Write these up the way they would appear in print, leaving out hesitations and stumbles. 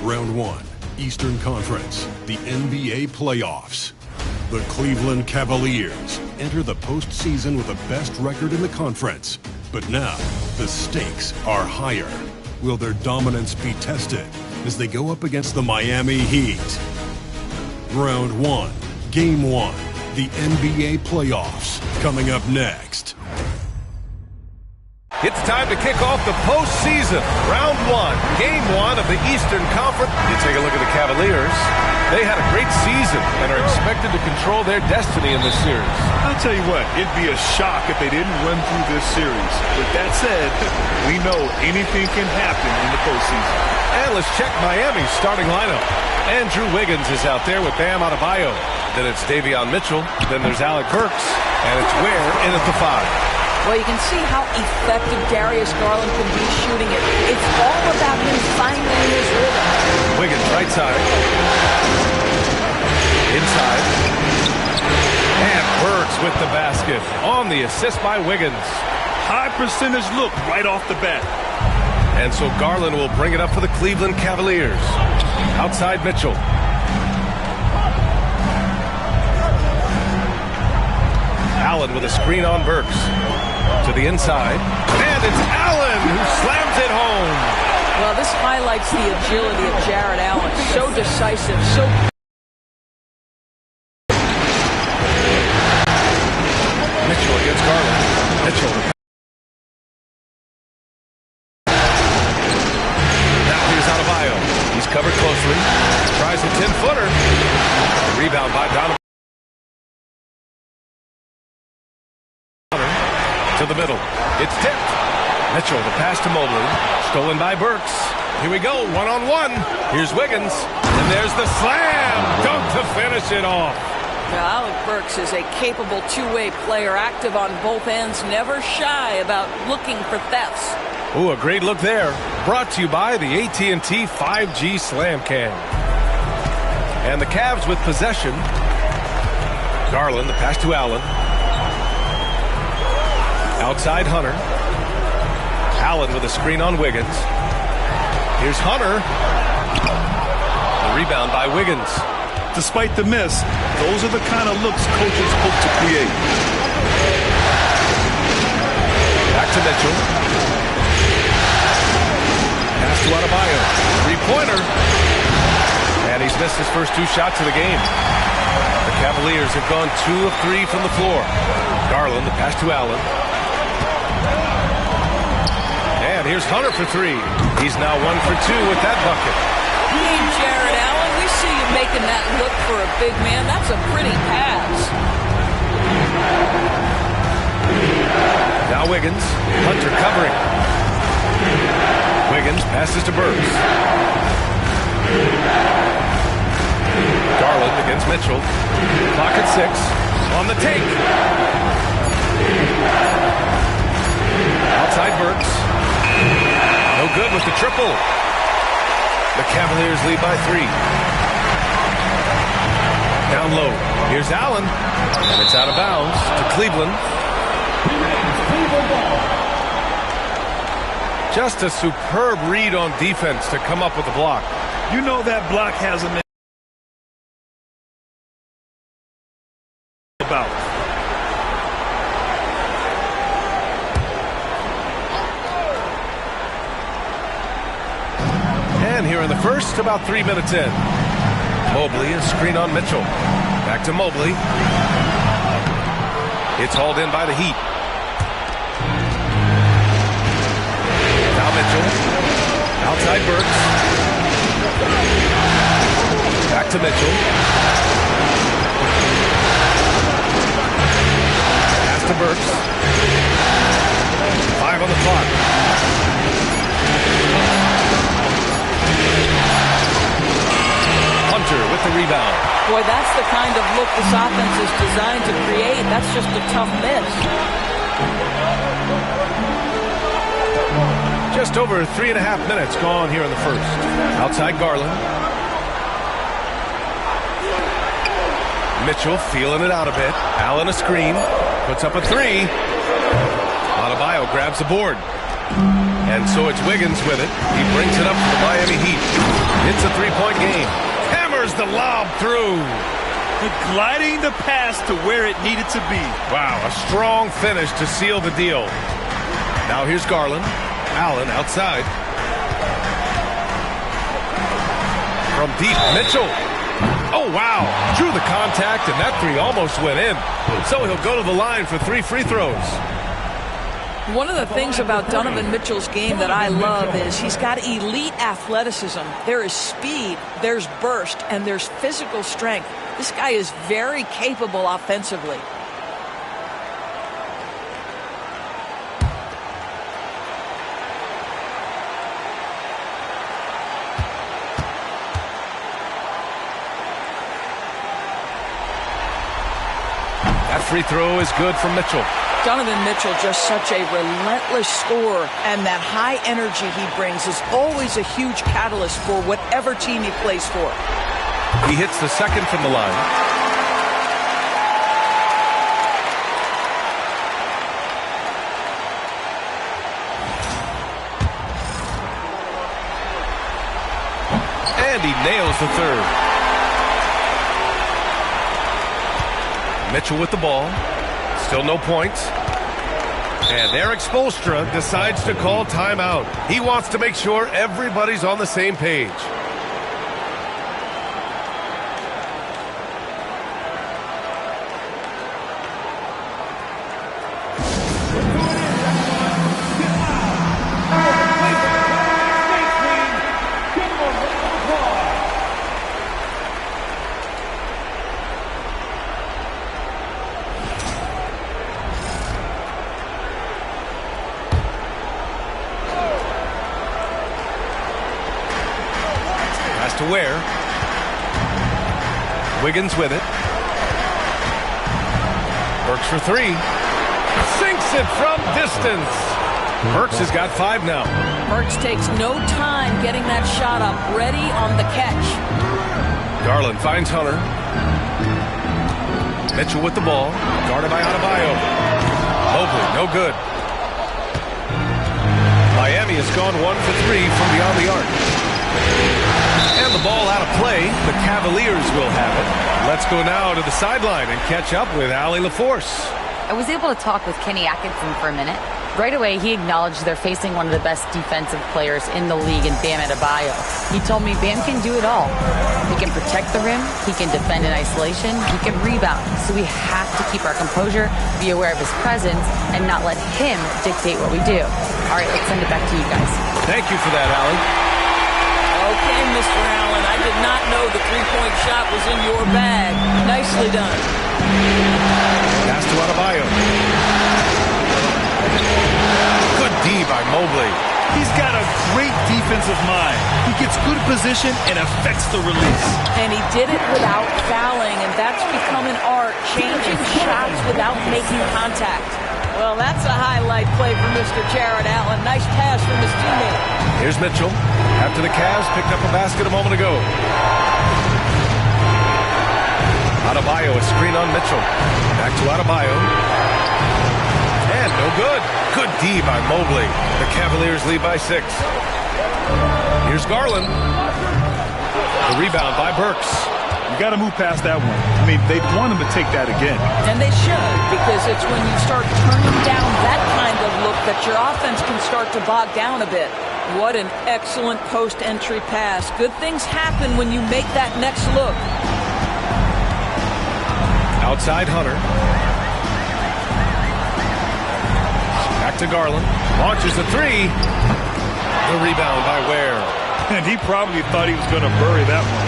Round 1, Eastern Conference, the NBA playoffs. The Cleveland Cavaliers enter the postseason with the best record in the conference. But now, the stakes are higher. Will their dominance be tested as they go up against the Miami Heat? Round 1, Game 1, the NBA playoffs, coming up next. It's time to kick off the postseason. Round 1, Game 1 of the Eastern Conference. You take a look at the Cavaliers. They had a great season and are expected to control their destiny in this series. I'll tell you what, it'd be a shock if they didn't run through this series. With that said, we know anything can happen in the postseason. And let's check Miami's starting lineup. Andrew Wiggins is out there with Bam Adebayo. Then it's Davion Mitchell. Then there's Alec Burks. And it's Ware in at the 5. Well, you can see how effective Darius Garland can be shooting it. It's all about him finding his rhythm. Wiggins right side. Inside. And Burks with the basket on the assist by Wiggins. High percentage look right off the bat. And so Garland will bring it up for the Cleveland Cavaliers. Outside Mitchell. Allen with a screen on Burks. To the inside. And it's Allen who slams it home. Well, this highlights the agility of Jared Allen. So decisive, so... Mitchell against Garland. Mitchell. Now here's Adebayo. He's covered closely. Tries a 10-footer. Rebound by Donovan. To the middle. It's tipped. Mitchell, the pass to Mobley. Stolen by Burks. Here we go, one-on-one. Here's Wiggins. And there's the slam. Dunk to finish it off. Now, Alec Burks is a capable two-way player, active on both ends, never shy about looking for thefts. Ooh, a great look there. Brought to you by the AT&T 5G Slam Cam. And the Cavs with possession. Garland, the pass to Allen. Outside Hunter. Allen with a screen on Wiggins. Here's Hunter. The rebound by Wiggins. Despite the miss, those are the kind of looks coaches hope to create. Back to Mitchell. Pass to Adebayo. Three-pointer. And he's missed his first 2 shots of the game. The Cavaliers have gone 2 of 3 from the floor. Garland, the pass to Allen. And here's Hunter for 3. He's now 1 for 2 with that bucket. Hey, Jared Allen, we see you making that look for a big man. That's a pretty pass. Now Wiggins. Hunter covering. Wiggins passes to Burks. Garland against Mitchell. Clock at 6. On the take. Outside Burks. No good with the triple. The Cavaliers lead by 3. Down low. Here's Allen. And it's out of bounds to Cleveland. Just a superb read on defense to come up with the block. You know that block has a about. And here in the first, about 3 minutes in. Mobley, a screen on Mitchell. Back to Mobley. It's hauled in by the Heat. Now Mitchell. Outside Burks. Back to Mitchell. Pass to Burks. 5 on the clock. Hunter with the rebound. Boy, that's the kind of look this offense is designed to create. That's just a tough miss. Just over 3.5 minutes gone here in the first. Outside Garland. Mitchell feeling it out a bit. Allen a screen. Puts up a 3. Adebayo grabs the board. And so it's Wiggins with it. He brings it up to the Miami Heat. It's a three-point game. Hammers the lob through. Gliding the pass to where it needed to be. Wow, a strong finish to seal the deal. Now here's Garland. Allen outside. From deep, Mitchell. Oh, wow. Drew the contact, and that three almost went in. So he'll go to the line for 3 free throws. One of the things about Donovan Mitchell's game that I love is he's got elite athleticism. There is speed, there's burst, and there's physical strength. This guy is very capable offensively. That free throw is good for Mitchell. Donovan Mitchell, just such a relentless scorer, and that high energy he brings is always a huge catalyst for whatever team he plays for. He hits the second from the line. And he nails the third. Mitchell with the ball. Still no points. And Eric Spoelstra decides to call timeout. He wants to make sure everybody's on the same page. To Ware. Wiggins with it. Burks for 3. Sinks it from distance. Burks has got 5 now. Burks takes no time getting that shot up, ready on the catch. Garland finds Hunter. Mitchell with the ball. Guarded by Adebayo. Mobley, no good. Miami has gone 1 for 3 from beyond the arc. And the ball out of play. The Cavaliers will have it. Let's go now to the sideline and catch up with Allie LaForce. I was able to talk with Kenny Atkinson for a minute. Right away, he acknowledged they're facing one of the best defensive players in the league in Bam Adebayo. He told me Bam can do it all. He can protect the rim, he can defend in isolation, he can rebound. So we have to keep our composure, be aware of his presence, and not let him dictate what we do. All right, let's send it back to you guys. Thank you for that, Allie. Okay, Mr. Allen, I did not know the three-point shot was in your bag. Nicely done. Pass to Adebayo. Good D by Mobley. He's got a great defensive mind. He gets good position and affects the release. And he did it without fouling, and that's become an art, changing shots without making contact. Well, that's a highlight play for Mr. Jared Allen. Nice pass from his teammate. Here's Mitchell. After the Cavs picked up a basket a moment ago. Adebayo, a screen on Mitchell. Back to Adebayo. And no good. Good D by Mobley. The Cavaliers lead by 6. Here's Garland. The rebound by Burks. You got to move past that one. I mean, they want him to take that again. And they should, because it's when you start turning down that kind of look that your offense can start to bog down a bit. What an excellent post-entry pass. Good things happen when you make that next look. Outside Hunter. Back to Garland. Launches a 3. The rebound by Ware. And he probably thought he was going to bury that one.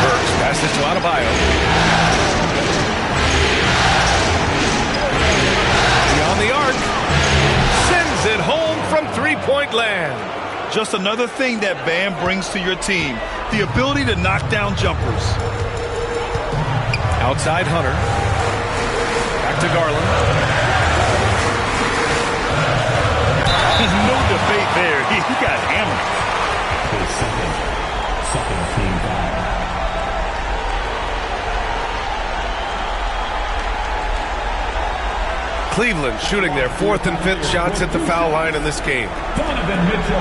Burks passes to Adebayo. Beyond the arc. Sends it home from three-point land. Just another thing that Bam brings to your team. The ability to knock down jumpers. Outside Hunter. Back to Garland. No debate there. He got hammered. Second team foul. Cleveland shooting their 4th and 5th shots at the foul line in this game. Donovan Mitchell.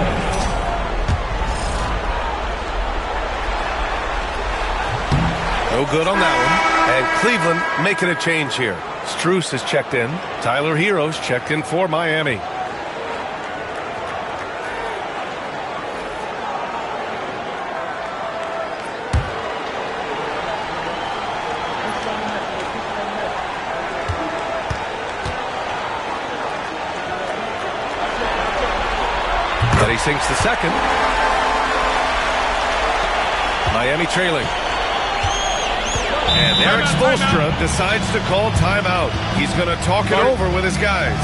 No good on that one. And Cleveland making a change here. Strus is checked in. Tyler Hero's checked in for Miami. But he sinks the second. Miami trailing. And Eric Spoelstra decides to call timeout. He's going to talk it over with his guys.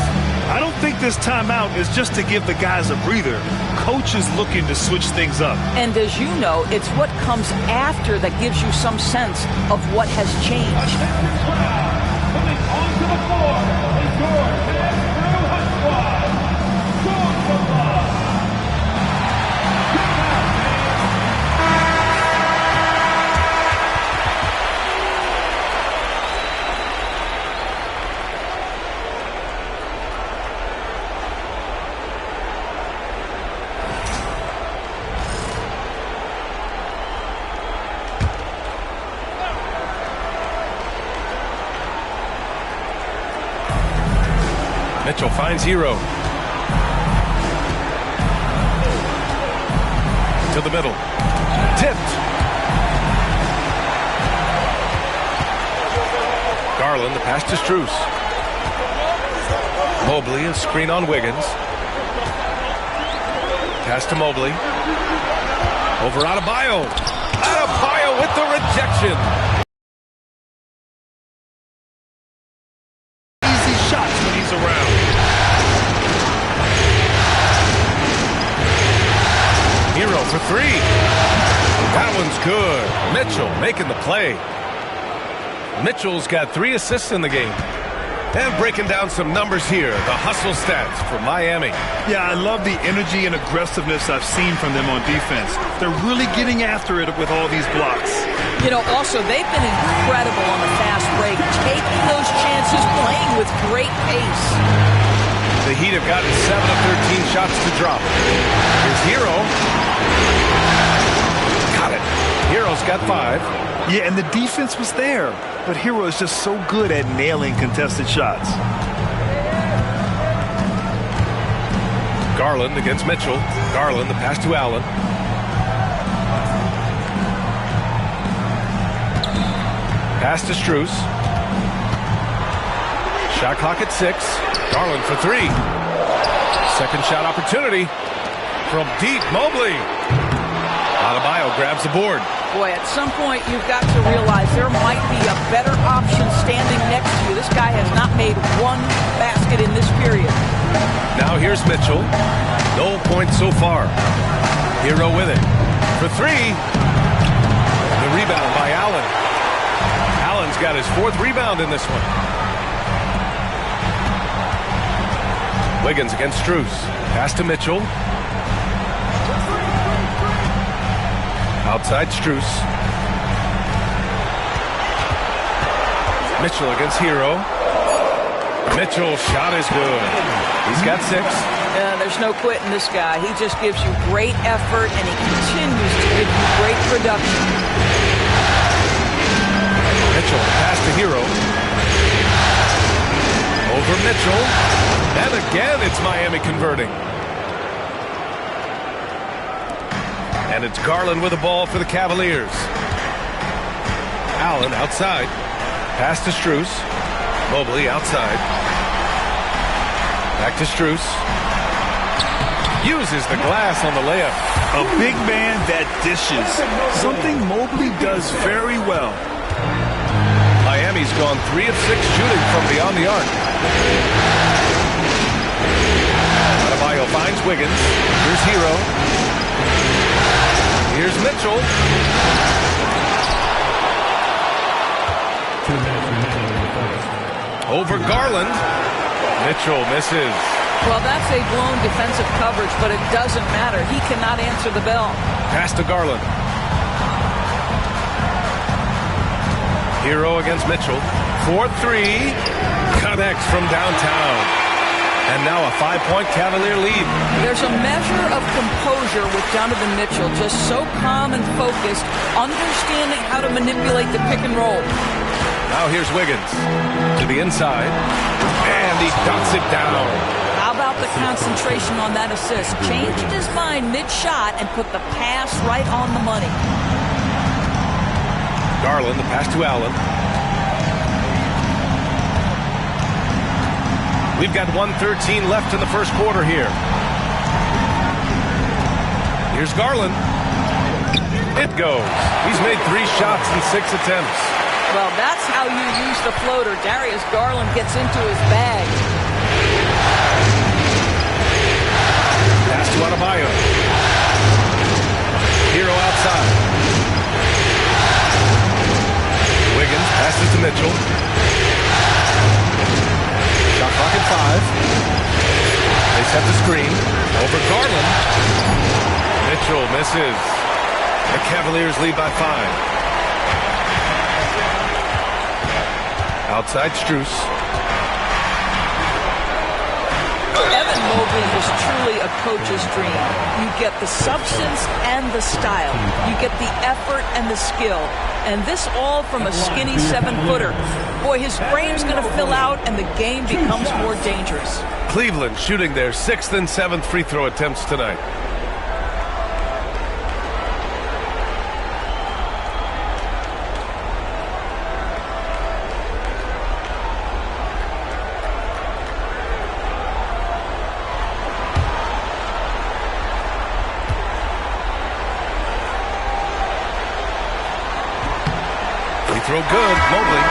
I don't think this timeout is just to give the guys a breather. Coach is looking to switch things up. And as you know, it's what comes after that gives you some sense of what has changed. Coming onto the floor is your head crew hot squad. George Football. Mitchell finds Hero. To the middle. Tipped. Garland, the pass to Strus. Mobley, a screen on Wiggins. Pass to Mobley. Over Adebayo. Adebayo with the rejection. Easy shots when he's around. Hero for 3. That one's good. Mitchell making the play. Mitchell's got 3 assists in the game. And breaking down some numbers here, the hustle stats for Miami. Yeah, I love the energy and aggressiveness I've seen from them on defense. They're really getting after it with all these blocks. You know, also, they've been incredible on the fast break, taking those chances, playing with great pace. The Heat have gotten 7 of 13 shots to drop. Here's Hero. Got it. Hero's got 5. Yeah, and the defense was there. But Hero is just so good at nailing contested shots. Garland against Mitchell. Garland, the pass to Allen. Pass to Strus. Shot clock at 6. Garland for 3. Second shot opportunity from deep. Mobley. Adebayo grabs the board. Boy, at some point, you've got to realize there might be a better option standing next to you. This guy has not made one basket in this period. Now here's Mitchell. No points so far. Hero with it. For 3. The rebound by Allen. Allen's got his 4th rebound in this one. Wiggins against Strus. Pass to Mitchell. Outside Strus. Mitchell against Hero. Mitchell's shot is good. He's got 6. There's no quitting this guy. He just gives you great effort, and he continues to give you great production. Mitchell, pass to Hero. Over Mitchell. And again, it's Miami converting. And it's Garland with the ball for the Cavaliers. Allen outside. Pass to Strus. Mobley outside. Back to Strus. Uses the glass on the layup. A big man that dishes. Something Mobley does very well. Miami's gone 3 of 6 shooting from beyond the arc. Adebayo finds Wiggins. Here's Hero. Here's Mitchell. Over Garland. Mitchell misses. Well, that's a blown defensive coverage, but it doesn't matter. He cannot answer the bell. Pass to Garland. Hero against Mitchell. 4-3. connects from downtown. And now a 5-point Cavalier lead. There's a measure of composure with Donovan Mitchell, just so calm and focused, understanding how to manipulate the pick and roll. Now here's Wiggins to the inside, and he ducks it down. How about the concentration on that assist? Changed his mind mid-shot and put the pass right on the money. Garland, the pass to Allen. We've got 1:13 left in the first quarter here. Here's Garland. It goes. He's made 3 shots in 6 attempts. Well, that's how you use the floater. Darius Garland gets into his bag. Pass to Adebayo. Hero outside. Wiggins passes to Mitchell. Shot clock at 5. They set the screen. Over Garland. Mitchell misses. The Cavaliers lead by 5. Outside Strus. Evan Mobley is truly a coach's dream. You get the substance and the style. You get the effort and the skill. And this all from a skinny 7-footer. Boy, his brain's going to fill out and the game becomes more dangerous. Cleveland shooting their 6th and 7th free throw attempts tonight. Throw good, Mobley.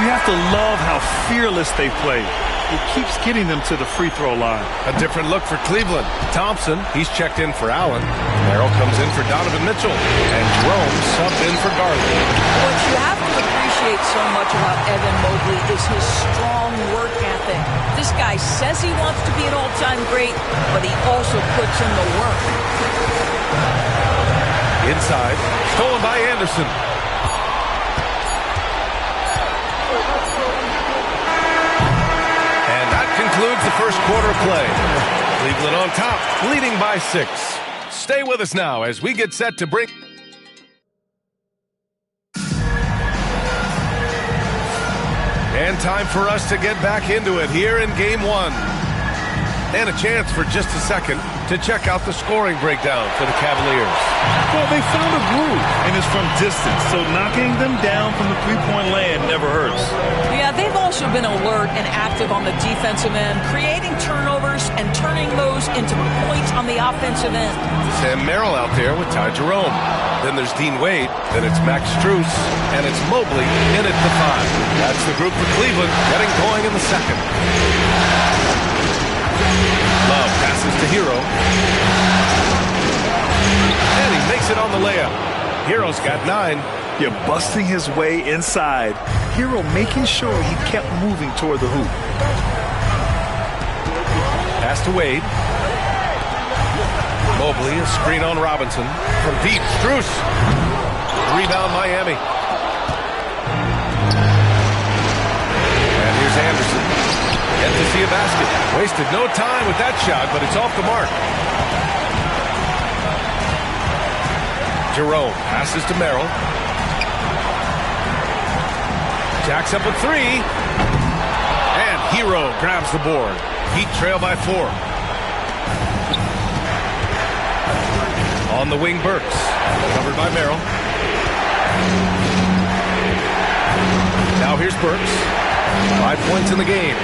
You have to love how fearless they play. It keeps getting them to the free throw line. A different look for Cleveland. Thompson, he's checked in for Allen. Merrill comes in for Donovan Mitchell. And Jerome subbed in for Garland. What you have to appreciate so much about Evan Mobley is his strong work ethic. This guy says he wants to be an all-time great, but he also puts in the work. Inside, stolen by Anderson. Concludes the first quarter of play. Cleveland on top, leading by 6. Stay with us now as we get set to bring... And time for us to get back into it here in Game 1. And a chance for just a second to check out the scoring breakdown for the Cavaliers. Well, they found a groove, and it's from distance, so knocking them down from the three-point land never hurts. Yeah, they've also been alert and active on the defensive end, creating turnovers and turning those into points on the offensive end. Sam Merrill out there with Ty Jerome. Then there's Dean Wade, then it's Max Strus, and it's Mobley in at the 5. That's the group for Cleveland getting going in the second. Love passes to Hero. And he makes it on the layup. Hero's got 9. You're busting his way inside. Hero making sure he kept moving toward the hoop. Pass to Wade. Mobley, a screen on Robinson. From deep, Strus. Rebound Miami. And here's Anderson. Yet to see a basket. Wasted no time with that shot, but it's off the mark. Jerome passes to Merrill. Jacks up a 3. And Hero grabs the board. Heat trail by 4. On the wing, Burks. Covered by Merrill. Now here's Burks. 5 points in the game.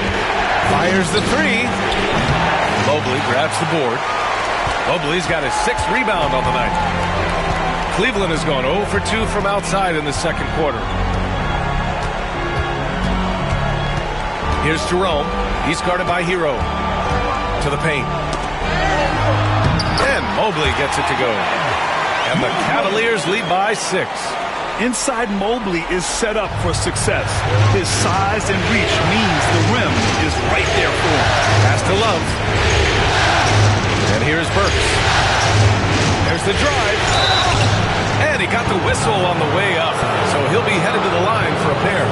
Fires the 3. Mobley grabs the board. Mobley's got his 6th rebound on the night. Cleveland has gone 0 for 2 from outside in the second quarter. Here's Jerome. He's guarded by Hero. To the paint. And Mobley gets it to go. And the Cavaliers lead by 6. Inside Mobley is set up for success. His size and reach means the rim is right there for him. Pass to Love. And here's Burks. There's the drive. And he got the whistle on the way up. So he'll be headed to the line for a pair.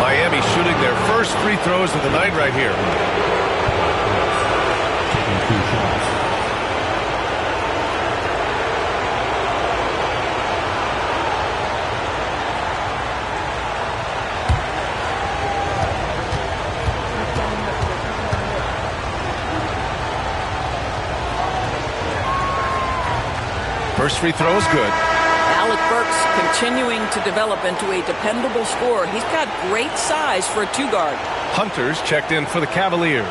Miami shooting their first free throws of the night right here. First free throw is good. Alec Burks continuing to develop into a dependable scorer. He's got great size for a two-guard. Hunter's checked in for the Cavaliers.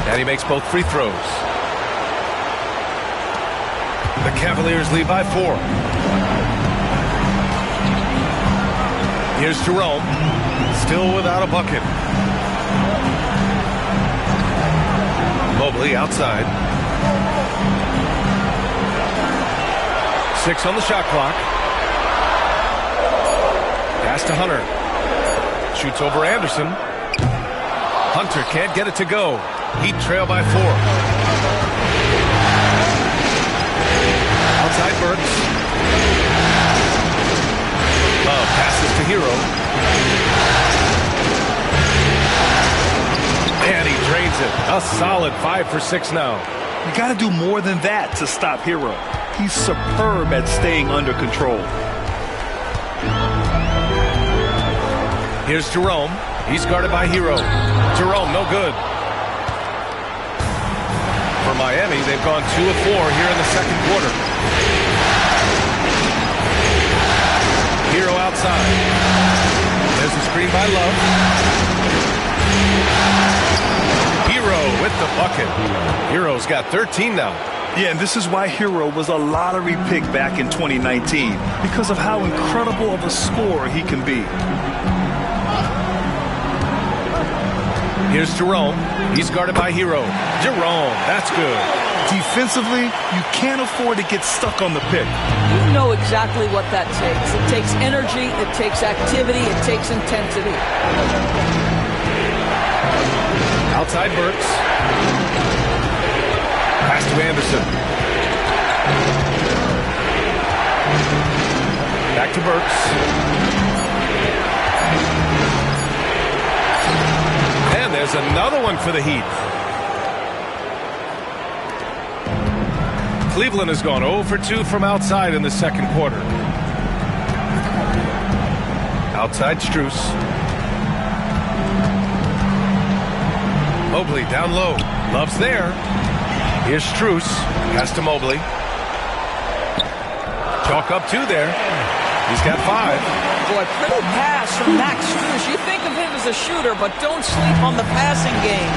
And he makes both free throws. The Cavaliers lead by 4. Here's Jerome. Still without a bucket. Mobley outside. 6 on the shot clock. Pass to Hunter. Shoots over Anderson. Hunter can't get it to go. Heat trail by 4. Outside Burks. Love passes to Hero. And he drains it. A solid 5 for 6 now. You got to do more than that to stop Hero. He's superb at staying under control. Here's Jerome. He's guarded by Hero. Jerome, no good. For Miami, they've gone 2 of 4 here in the second quarter. Hero outside. There's a screen by Love. Hero with the bucket. Hero's got 13 now. Yeah, and this is why Hero was a lottery pick back in 2019, because of how incredible of a scorer he can be. Here's Jerome. He's guarded by Hero. Jerome, that's good. Defensively, you can't afford to get stuck on the pick. You know exactly what that takes. It takes energy, it takes activity, it takes intensity. Outside Burks. Pass to Anderson. Back to Burks. And there's another one for the Heat. Cleveland has gone 0 for 2 from outside in the second quarter. Outside Strus. Mobley down low. Love's there. Here's Strus. Pass to Mobley. Chalk up 2 there. He's got 5. Boy, pretty pass from Max Strus. You think of him as a shooter, but don't sleep on the passing game.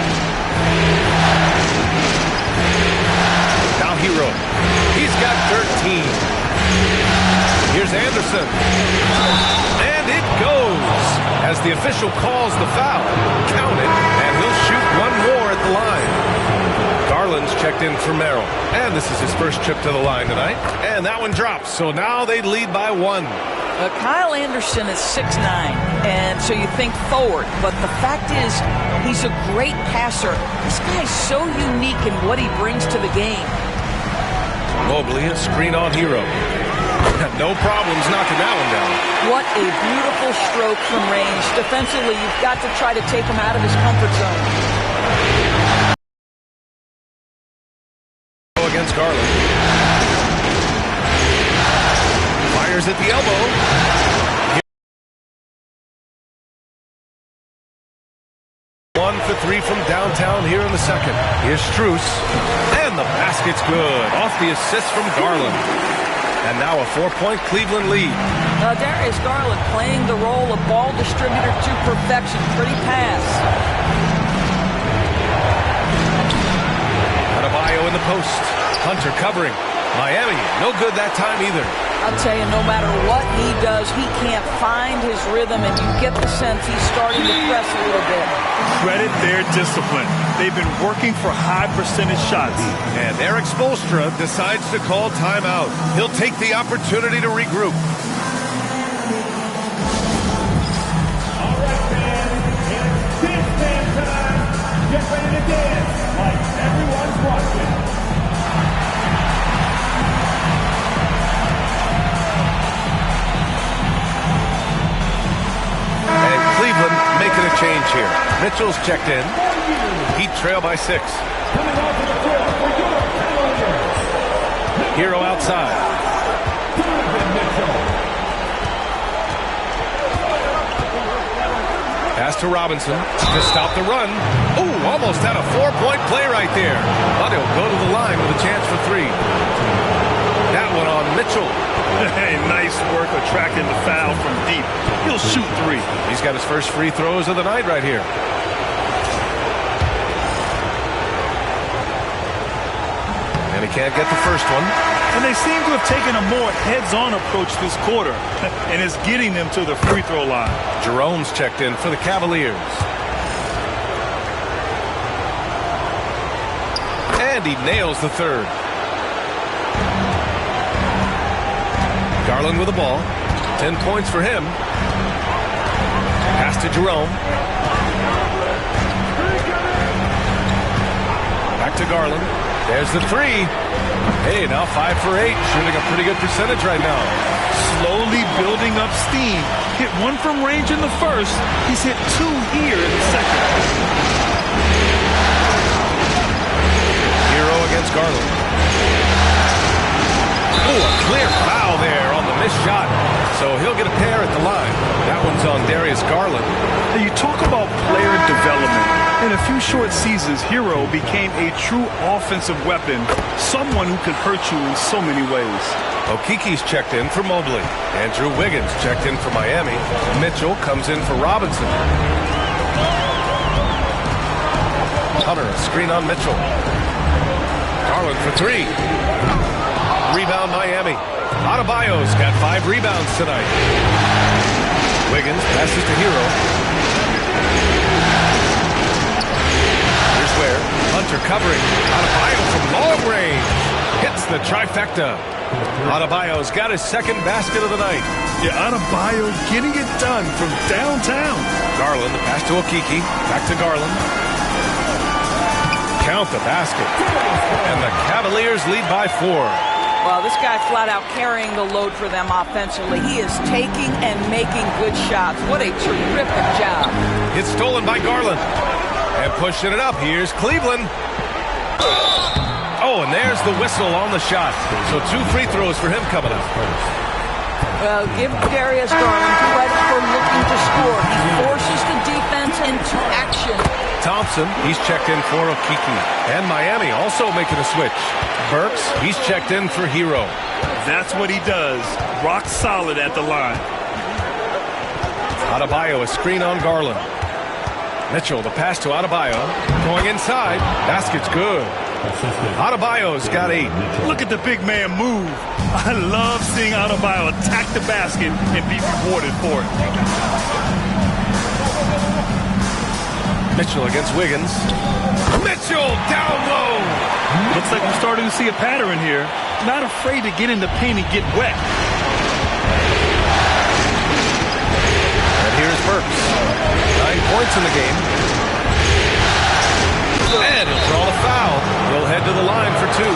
Now Hero. He's got 13. Here's Anderson. And it goes as the official calls the foul. Count it, and he'll shoot one more at the line. Garland's checked in for Merrill. And this is his first trip to the line tonight. And that one drops. So now they lead by 1. Kyle Anderson is 6'9", and so you think forward. But the fact is, he's a great passer. This guy's so unique in what he brings to the game. Mobley, a screen on Hero. No problems knocking that one down. What a beautiful stroke from range. Defensively, you've got to try to take him out of his comfort zone. Against Garland. Fires at the elbow. 1 for 3 from downtown here in the second. Here's Strus. And the basket's good. Off the assist from Garland. And now a 4-point Cleveland lead. Darius Garland playing the role of ball distributor to perfection. Pretty pass. Adebayo in the post. Hunter covering. Miami, no good that time either. I'll tell you, no matter what he does, he can't find his rhythm, and you get the sense he's starting to press a little bit. Credit their discipline. They've been working for high percentage shots. And Eric Spoelstra decides to call timeout. He'll take the opportunity to regroup. All right, fans, it's dance time. Get ready to dance like everyone's watching. bench here. Mitchell's checked in. Heat trail by 6. Coming onto the floor for your Cavaliers. Hero outside. Donovan Mitchell. Pass to Robinson to stop the run. Ooh, almost had a 4-point play right there. But he'll go to the line with a chance for 3. That one on Mitchell. Hey, nice work attracting the foul from deep. He'll shoot 3. He's got his first free throws of the night right here. And he can't get the first one. And they seem to have taken a more heads-on approach this quarter, and it's getting them to the free throw line. Jerome's checked in for the Cavaliers. And he nails the third. Garland with the ball. 10 points for him. Pass to Jerome. Back to Garland. There's the 3. Hey, now 5 for 8. Shooting a pretty good percentage right now. Slowly building up steam. Hit 1 from range in the first. He's hit 2 here in the second. Hero against Garland. Oh, a clear foul there on the missed shot. So he'll get a pair at the line. That one's on Darius Garland. Now you talk about player development. In a few short seasons, Hero became a true offensive weapon, someone who could hurt you in so many ways. Okiki's checked in for Mobley. Andrew Wiggins checked in for Miami. Mitchell comes in for Robinson. Hunter, a screen on Mitchell. Garland for 3. Rebound Miami. Adebayo's got 5 rebounds tonight. Wiggins passes to Hero. Here's where Hunter covering. Adebayo from long range. Hits the trifecta. Adebayo's got his second basket of the night. Yeah, Adebayo getting it done from downtown. Garland, the pass to Okiki. Back to Garland. Count the basket. And the Cavaliers lead by 4. Well, this guy flat out carrying the load for them offensively. He is taking and making good shots. What a terrific job. It's stolen by Garland. And pushing it up. Here's Cleveland. Oh, and there's the whistle on the shot. So 2 free throws for him coming up. Well, give Darius Garland credit for looking to score. He forces the defense into action. Thompson, he's checked in for Okiki. And Miami also making a switch. Burks, he's checked in for Hero. That's what he does. Rock solid at the line. Adebayo, a screen on Garland. Mitchell, the pass to Adebayo. Going inside. Basket's good. Adebayo's got 8. Look at the big man move. I love seeing Adebayo attack the basket and be rewarded for it. Mitchell against Wiggins. Mitchell down low. Looks like we're starting to see a pattern here. Not afraid to get in the paint and get wet. And here's Burks. 9 points in the game. And he'll draw the foul. He'll head to the line for 2.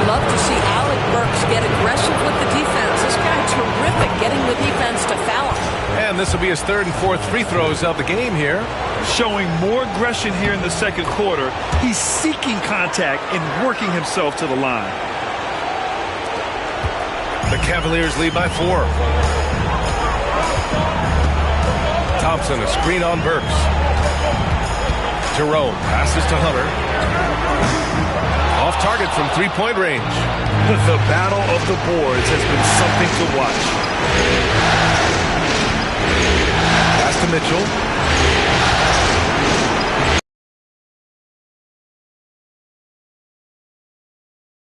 Love to see Alec Burks get aggressive with the defense. This guy terrific getting the defense to foul him. And this will be his 3rd and 4th free throws of the game here. Showing more aggression here in the second quarter. He's seeking contact and working himself to the line. The Cavaliers lead by 4. Thompson, a screen on Burks. Jerome passes to Hunter. Off target from 3-point range. The battle of the boards has been something to watch. Pass to Mitchell.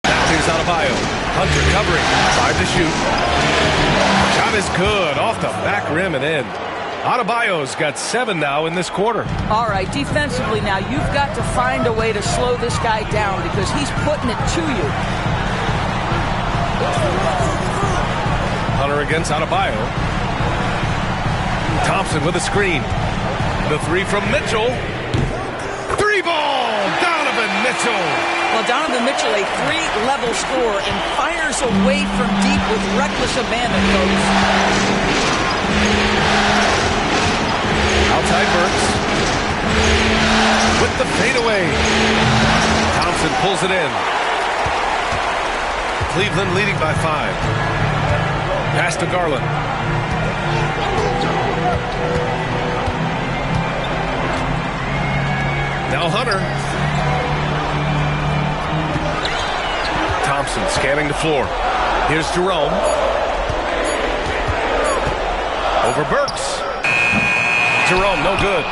Now here's Adebayo. Hunter covering. 5 to shoot. Shot is good. Off the back rim and in. Adebayo's got 7 now in this quarter. All right, defensively now, you've got to find a way to slow this guy down because he's putting it to you. Hunter against Adebayo. Thompson with a screen. The 3 from Mitchell. 3 ball! Donovan Mitchell! Well, Donovan Mitchell, a 3-level scorer, and fires away from deep with reckless abandon, folks. Outside Burks. the fadeaway. Thompson pulls it in. Cleveland leading by 5. Pass to Garland. Now Hunter. Thompson scanning the floor. Here's Jerome. Over Burks. Jerome, no good.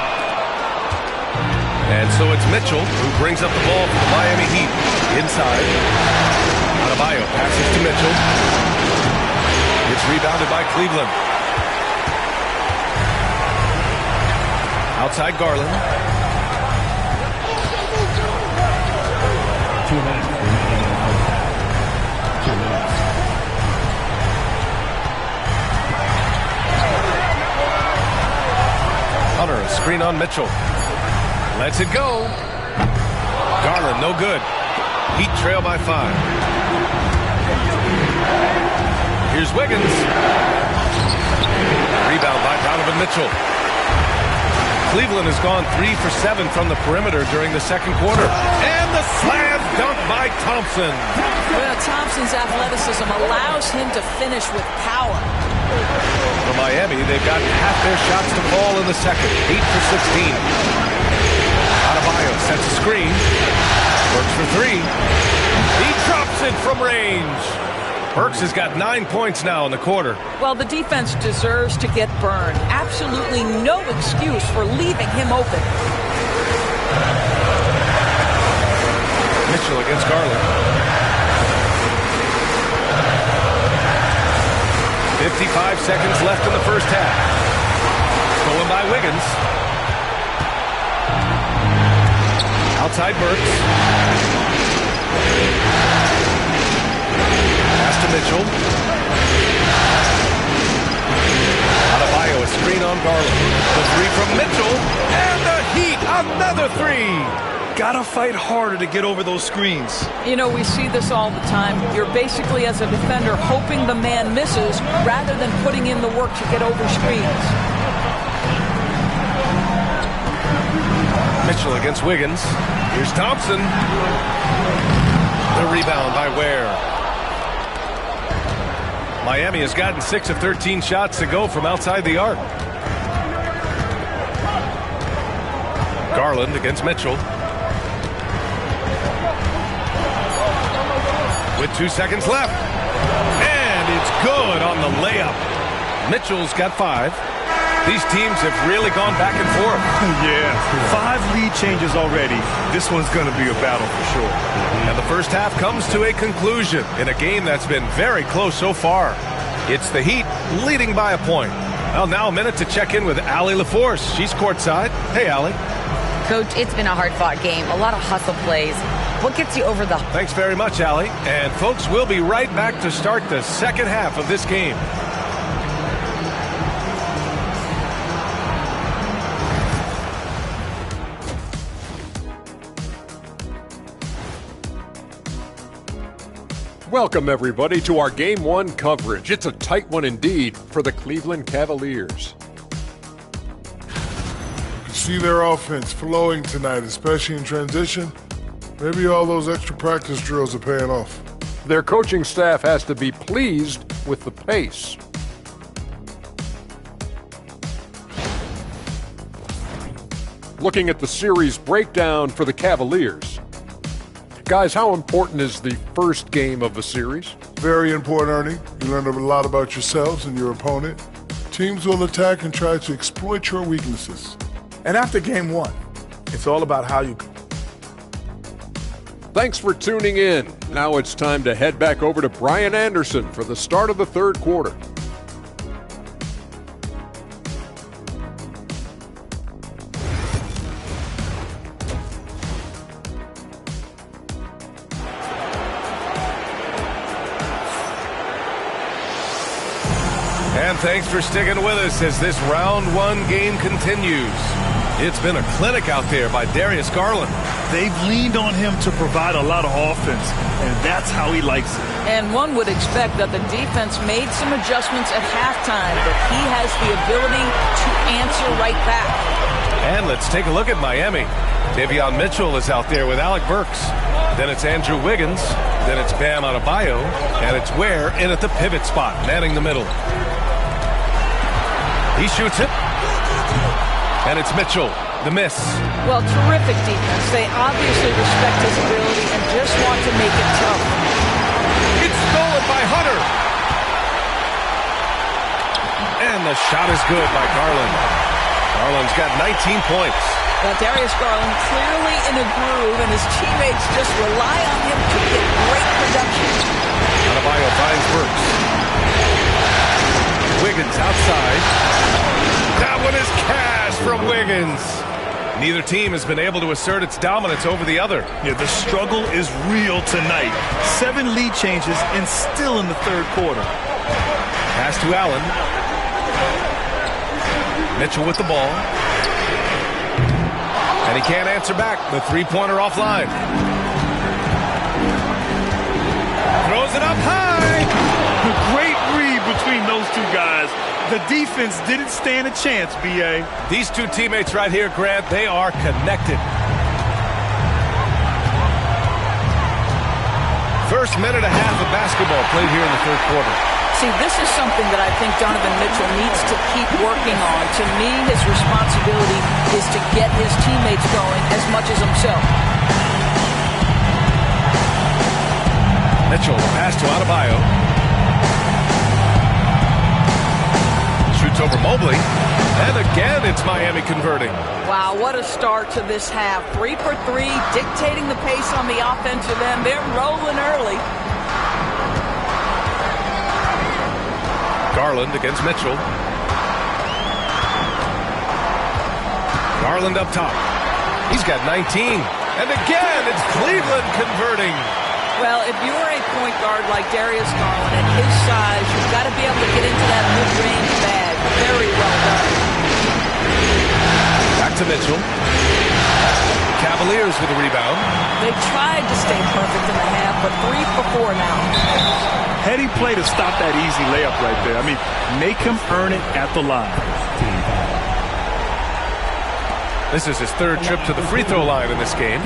And so it's Mitchell who brings up the ball for the Miami Heat. Inside. Adebayo passes to Mitchell. It's rebounded by Cleveland. Outside Garland. 2 minutes remaining in the first half. 2 minutes. Hunter, a screen on Mitchell. Lets it go. Garland, no good. Heat trail by 5. Here's Wiggins. Rebound by Donovan Mitchell. Cleveland has gone 3 for 7 from the perimeter during the second quarter. And the slam dunk by Thompson. Well, Thompson's athleticism allows him to finish with power. For Miami, they've gotten half their shots to fall in the second. 8 for 16. Adebayo sets a screen. Works for 3. He drops it from range. Burks has got 9 points now in the quarter. Well, the defense deserves to get burned. Absolutely no excuse for leaving him open. Mitchell against Garland. 55 seconds left in the first half. Stolen by Wiggins. Outside Burks. Pass to Mitchell. Adebayo, a screen on Garland. The 3 from Mitchell. And the Heat, another 3. Gotta fight harder to get over those screens. You know, we see this all the time. You're basically, as a defender, hoping the man misses rather than putting in the work to get over screens. Mitchell against Wiggins. Here's Thompson. The rebound by Ware. Miami has gotten 6 of 13 shots to go from outside the arc. Garland against Mitchell. With 2 seconds left. And it's good on the layup. Mitchell's got 5. These teams have really gone back and forth. Yeah, 5 lead changes already. This one's going to be a battle for sure. And the first half comes to a conclusion in a game that's been very close so far. It's the Heat leading by a point. Well, now a minute to check in with Allie LaForce. She's courtside. Hey, Allie. Coach, it's been a hard-fought game. A lot of hustle plays. What gets you over the... Thanks very much, Allie. And folks, we'll be right back to start the second half of this game. Welcome, everybody, to our Game 1 coverage. It's a tight one indeed for the Cleveland Cavaliers. You see their offense flowing tonight, especially in transition. Maybe all those extra practice drills are paying off. Their coaching staff has to be pleased with the pace. Looking at the series breakdown for the Cavaliers. Guys, how important is the first game of the series? Very important, Ernie. You learn a lot about yourselves and your opponent. Teams will attack and try to exploit your weaknesses. And after game 1, it's all about how you... Thanks for tuning in. Now it's time to head back over to Brian Anderson for the start of the third quarter. And thanks for sticking with us as this round 1 game continues. It's been a clinic out there by Darius Garland. They've leaned on him to provide a lot of offense, and that's how he likes it. And one would expect that the defense made some adjustments at halftime, but he has the ability to answer right back. And let's take a look at Miami. Davion Mitchell is out there with Alec Burks. Then it's Andrew Wiggins. Then it's Bam Adebayo. And it's Ware in at the pivot spot, manning the middle. He shoots it. And it's Mitchell. The miss. Well, terrific defense. They obviously respect his ability and just want to make it tough. It's stolen by Hunter. And the shot is good by Garland. Garland's got 19 points. Well, Darius Garland clearly in a groove, and his teammates just rely on him to get great production. Adebayo finds Burks. Wiggins outside. That one is cash from Wiggins. Neither team has been able to assert its dominance over the other. Yeah, the struggle is real tonight. 7 lead changes and still in the third quarter. Pass to Allen. Mitchell with the ball. And he can't answer back. The three-pointer offline. Throws it up high. Great read between those two guys. The defense didn't stand a chance, B.A. These two teammates right here, Grant, they are connected. First minute and a half of basketball played here in the third quarter. See, this is something that I think Donovan Mitchell needs to keep working on. To me, his responsibility is to get his teammates going as much as himself. Mitchell, the pass to Adebayo. Shoots over Mobley. And again, it's Miami converting. Wow, what a start to this half. 3 for 3, dictating the pace on the offensive end. They're rolling early. Garland against Mitchell. Garland up top. He's got 19. And again, it's Cleveland converting. Well, if you're a point guard like Darius Garland at his size, you've got to be able to get into that mid-range bag. Very well done. Back to Mitchell. Cavaliers with a rebound. They tried to stay perfect in the half, but 3 for 4 now. Heady play to stop that easy layup right there. I mean, make him earn it at the line. This is his third trip to the free throw line in this game.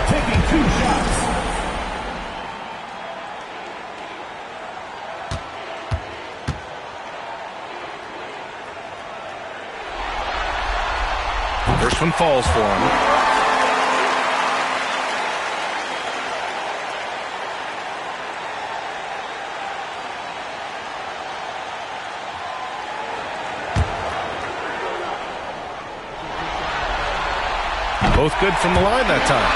Taking 2 shots. First one falls for him. Both good from the line that time.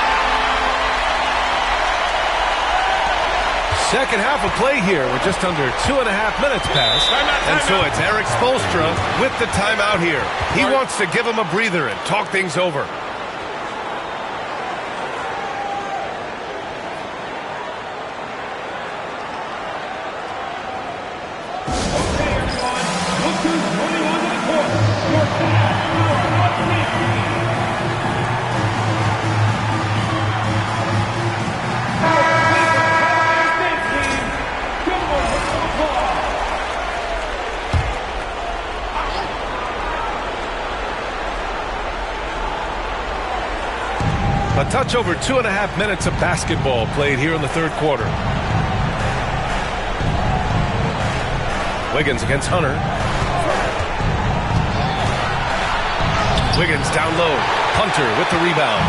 Second half of play here with just under 2.5 minutes passed. And so it's Eric Spoelstra with the timeout here. He wants to give him a breather and talk things over. Okay, everyone. Look who's running onto the court. Your path to a A touch over 2.5 minutes of basketball played here in the third quarter. Wiggins against Hunter. Wiggins down low. Hunter with the rebound.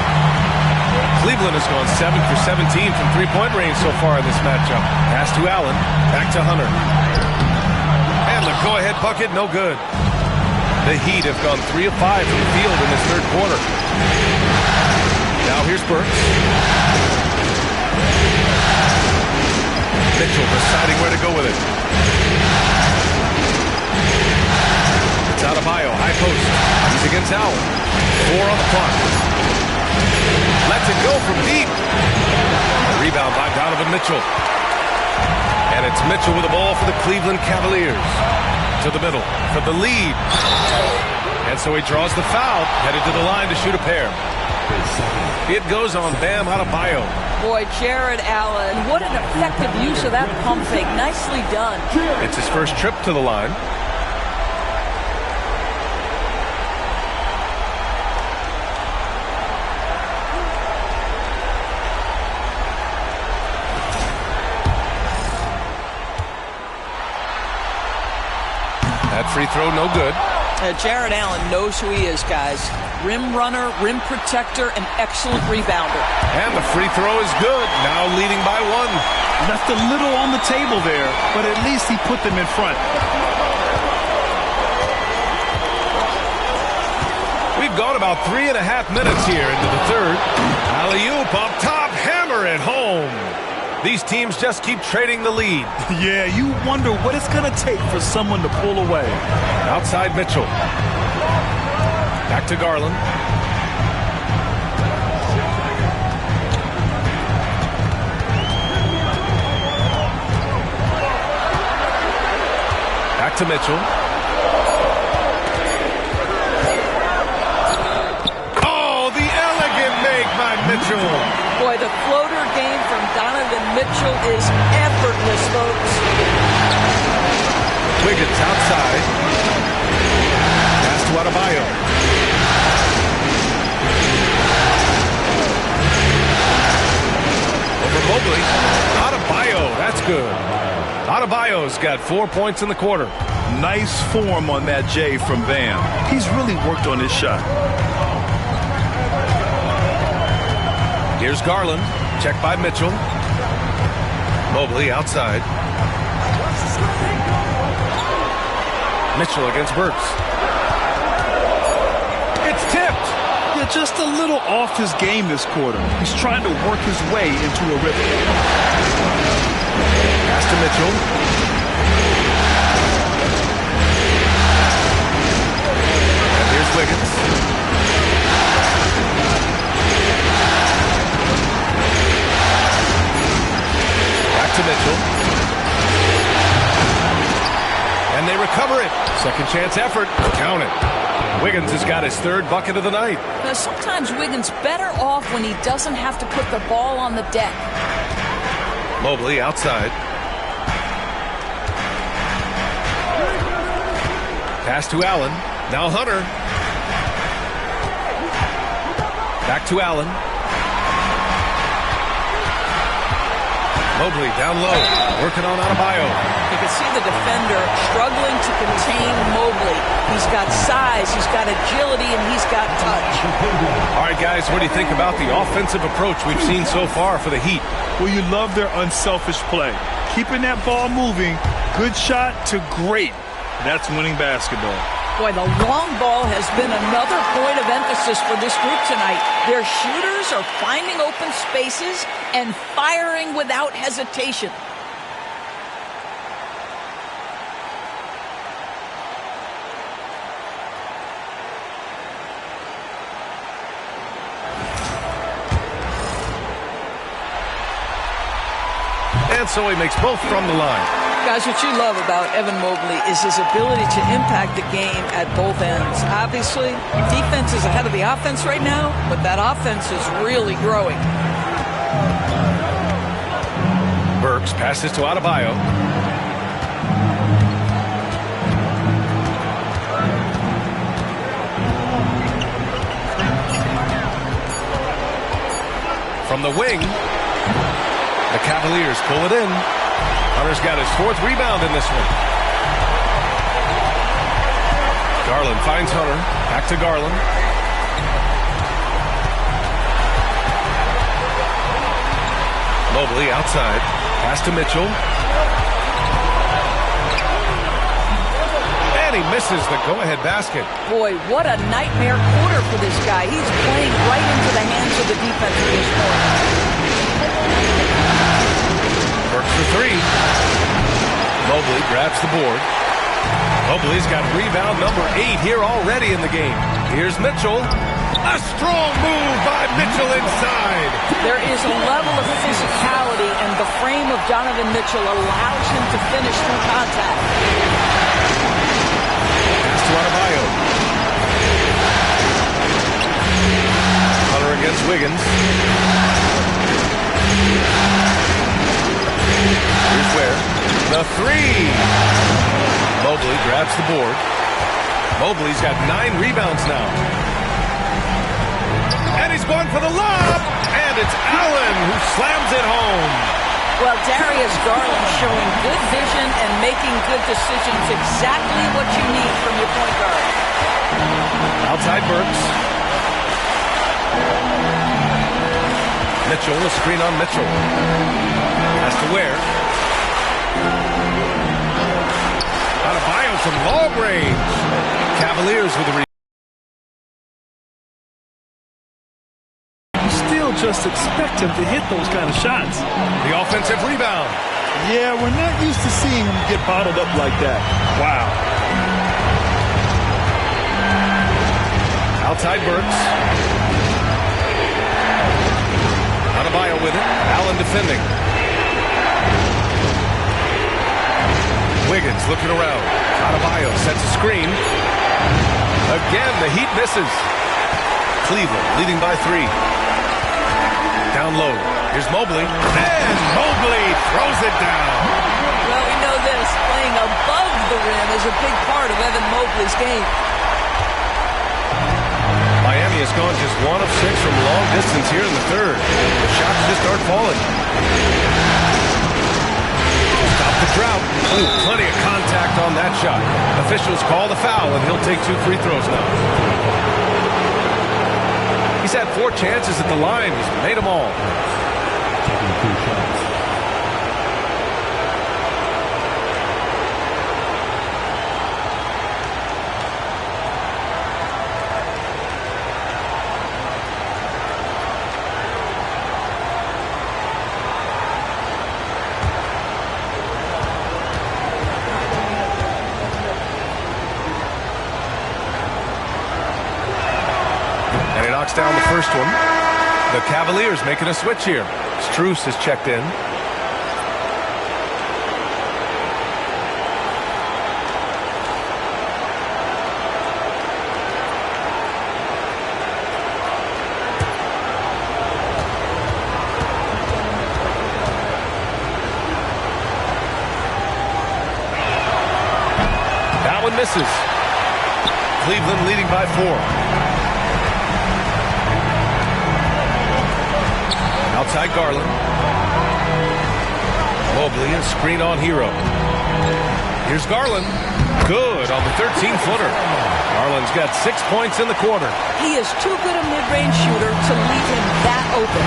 Cleveland has gone 7 for 17 from three-point range so far in this matchup. Pass to Allen. Back to Hunter. And the go-ahead bucket, no good. The Heat have gone 3 of 5 from the field in this third quarter. Now here's Burks. Mitchell deciding where to go with it. It's Adebayo, high post. He's against Allen. 4 on the clock. Lets it go from deep. Rebound by Donovan Mitchell. And it's Mitchell with the ball for the Cleveland Cavaliers. To the middle for the lead. And so he draws the foul, headed to the line to shoot a pair. It goes on Bam Adebayo. Boy, Jared Allen, what an effective use of that pump fake. Nicely done. It's his first trip to the line. free throw, no good. Jared Allen knows who he is, guys. Rim runner, rim protector, an excellent rebounder. And the free throw is good. Now leading by 1. Left a little on the table there, but at least he put them in front. We've gone about 3.5 minutes here into the third. Alley-oop up top, hammer it home. These teams just keep trading the lead. Yeah, you wonder what it's going to take for someone to pull away. Outside Mitchell. Back to Garland. Back to Mitchell. Oh, the elegant make by Mitchell. Boy, the floater game from Donovan Mitchell is effortless, folks. Wiggins outside. Pass to Adebayo. Over Mobley. Adebayo, that's good. Adebayo's got 4 points in the quarter. Nice form on that J from Bam. He's really worked on his shot. Here's Garland. Checked by Mitchell. Mobley outside. Mitchell against Burks. It's tipped. Yeah, just a little off his game this quarter. He's trying to work his way into a rhythm. Pass to Mitchell. And here's Wiggins. Back to Mitchell. And they recover it. Second chance effort. Count it. Wiggins has got his third bucket of the night. Now, sometimes Wiggins better off when he doesn't have to put the ball on the deck. Mobley outside. Pass to Allen. Now Hunter. Back to Allen. Mobley down low, working on Adebayo. You can see the defender struggling to contain Mobley. He's got size, he's got agility, and he's got touch. All right, guys, what do you think about the offensive approach we've seen so far for the Heat? Well, you love their unselfish play. Keeping that ball moving, good shot to great. That's winning basketball. Boy, the long ball has been another point of emphasis for this group tonight. Their shooters are finding open spaces and firing without hesitation. And so he makes both from the line. Guys, what you love about Evan Mobley is his ability to impact the game at both ends. Obviously, defense is ahead of the offense right now, but that offense is really growing. Burks passes to Adebayo. From the wing, the Cavaliers pull it in. Hunter's got his fourth rebound in this one. Garland finds Hunter. Back to Garland. Mobley outside. Pass to Mitchell. And he misses the go-ahead basket. Boy, what a nightmare quarter for this guy. He's playing right into the hands of the defense at this point. Burks for three. Mobley grabs the board. Mobley's got rebound number 8 here already in the game. Here's Mitchell. A strong move by Mitchell inside. There is a level of physicality, and the frame of Donovan Mitchell allows him to finish through contact. Pass to Adebayo. Hunter against Wiggins. Here's where the three. Mobley grabs the board. Mobley's got 9 rebounds now. And he's going for the lob. And it's Allen who slams it home. Well, Darius Garland showing good vision and making good decisions. Exactly what you need from your point guard. Outside Burks. Mitchell, a screen on Mitchell. Has to Ware. Adebayo from long range. Cavaliers with a rebound. You still just expect him to hit those kind of shots. The offensive rebound. Yeah, we're not used to seeing him get bottled up like that. Wow. Outside Burks. Adebayo with it. Allen defending. Wiggins looking around. Adebayo sets a screen. Again, the Heat misses. Cleveland leading by 3. Down low. Here's Mobley. And Mobley throws it down. Well, we know this. Playing above the rim is a big part of Evan Mobley's game. Miami has gone just 1 of 6 from long distance here in the third. The shots just aren't falling. Stop the drought. Ooh, plenty of contact on that shot. Officials call the foul, and he'll take 2 free throws now. He's had 4 chances at the line. He's made them all. Taking 2 shots. Down the first one. The Cavaliers making a switch here. Strus has checked in. That one misses. Cleveland leading by 4. Outside Garland. Mobley, a screen on Hero. Here's Garland. Good on the 13-footer. Garland's got 6 points in the quarter. He is too good a mid-range shooter to leave him that open.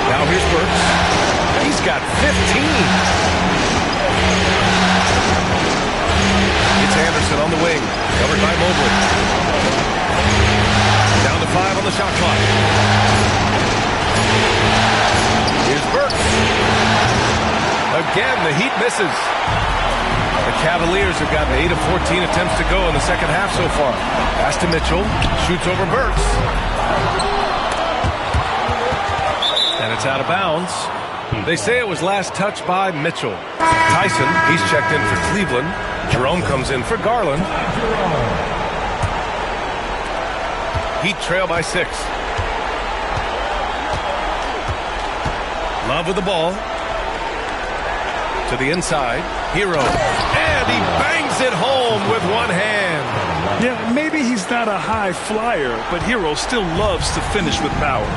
Now here's Burks. He's got 15. It's Anderson on the wing. Covered by Mobley. Down to 5 on the shot clock. Here's Burks. Again, the Heat misses. The Cavaliers have gotten 8 of 14 attempts to go in the second half so far. Pass to Mitchell. Shoots over Burks. And it's out of bounds. They say it was last touched by Mitchell. Tyson, he's checked in for Cleveland. Jerome comes in for Garland. Heat trail by 6. Love with the ball. To the inside. Hero. And he bangs it home with one hand. Yeah, maybe he's not a high flyer, but Hero still loves to finish with power.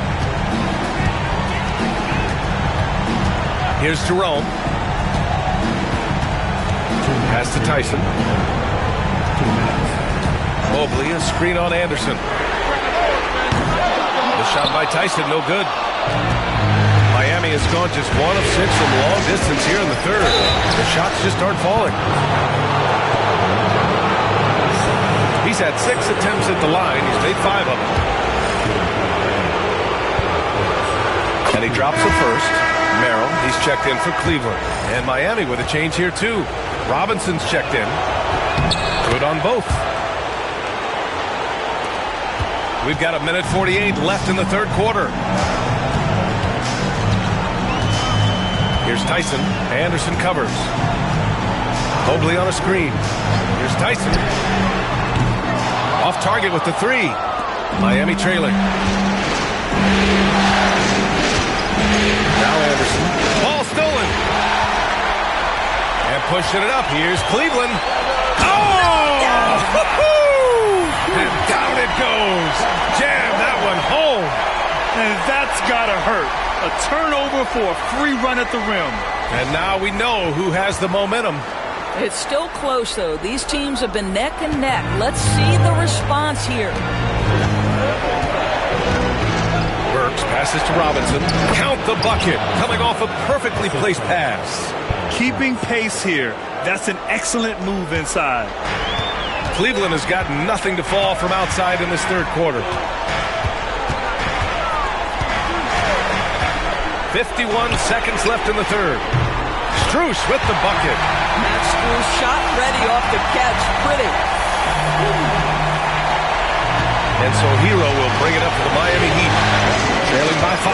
Here's Jerome. Pass to Tyson. Mobley, a screen on Anderson. The shot by Tyson, no good. Miami has gone just 1 of 6 from long distance here in the third. The shots just aren't falling. He's had 6 attempts at the line. He's made 5 of them. And he drops the first. Merrill, he's checked in for Cleveland. And Miami with a change here too. Robinson's checked in. Good on both. We've got 1:48 left in the third quarter. Here's Tyson. Anderson covers. Mobley on a screen. Here's Tyson. Off target with the 3. Miami trailing. Now Anderson. Ball stolen. And pushing it up. Here's Cleveland. Oh! And down it goes. Jam that one home. And that's gotta hurt. A turnover for a free run at the rim. And now we know who has the momentum. It's still close, though. These teams have been neck and neck. Let's see the response here. Burks passes to Robinson. Count the bucket. Coming off a perfectly placed pass. Keeping pace here. That's an excellent move inside. Cleveland has got nothing to fall from outside in this third quarter. 51 seconds left in the third. Strus with the bucket. Matt Strus shot ready off the catch. Pretty. And so Hero will bring it up for the Miami Heat. Trailing by 5.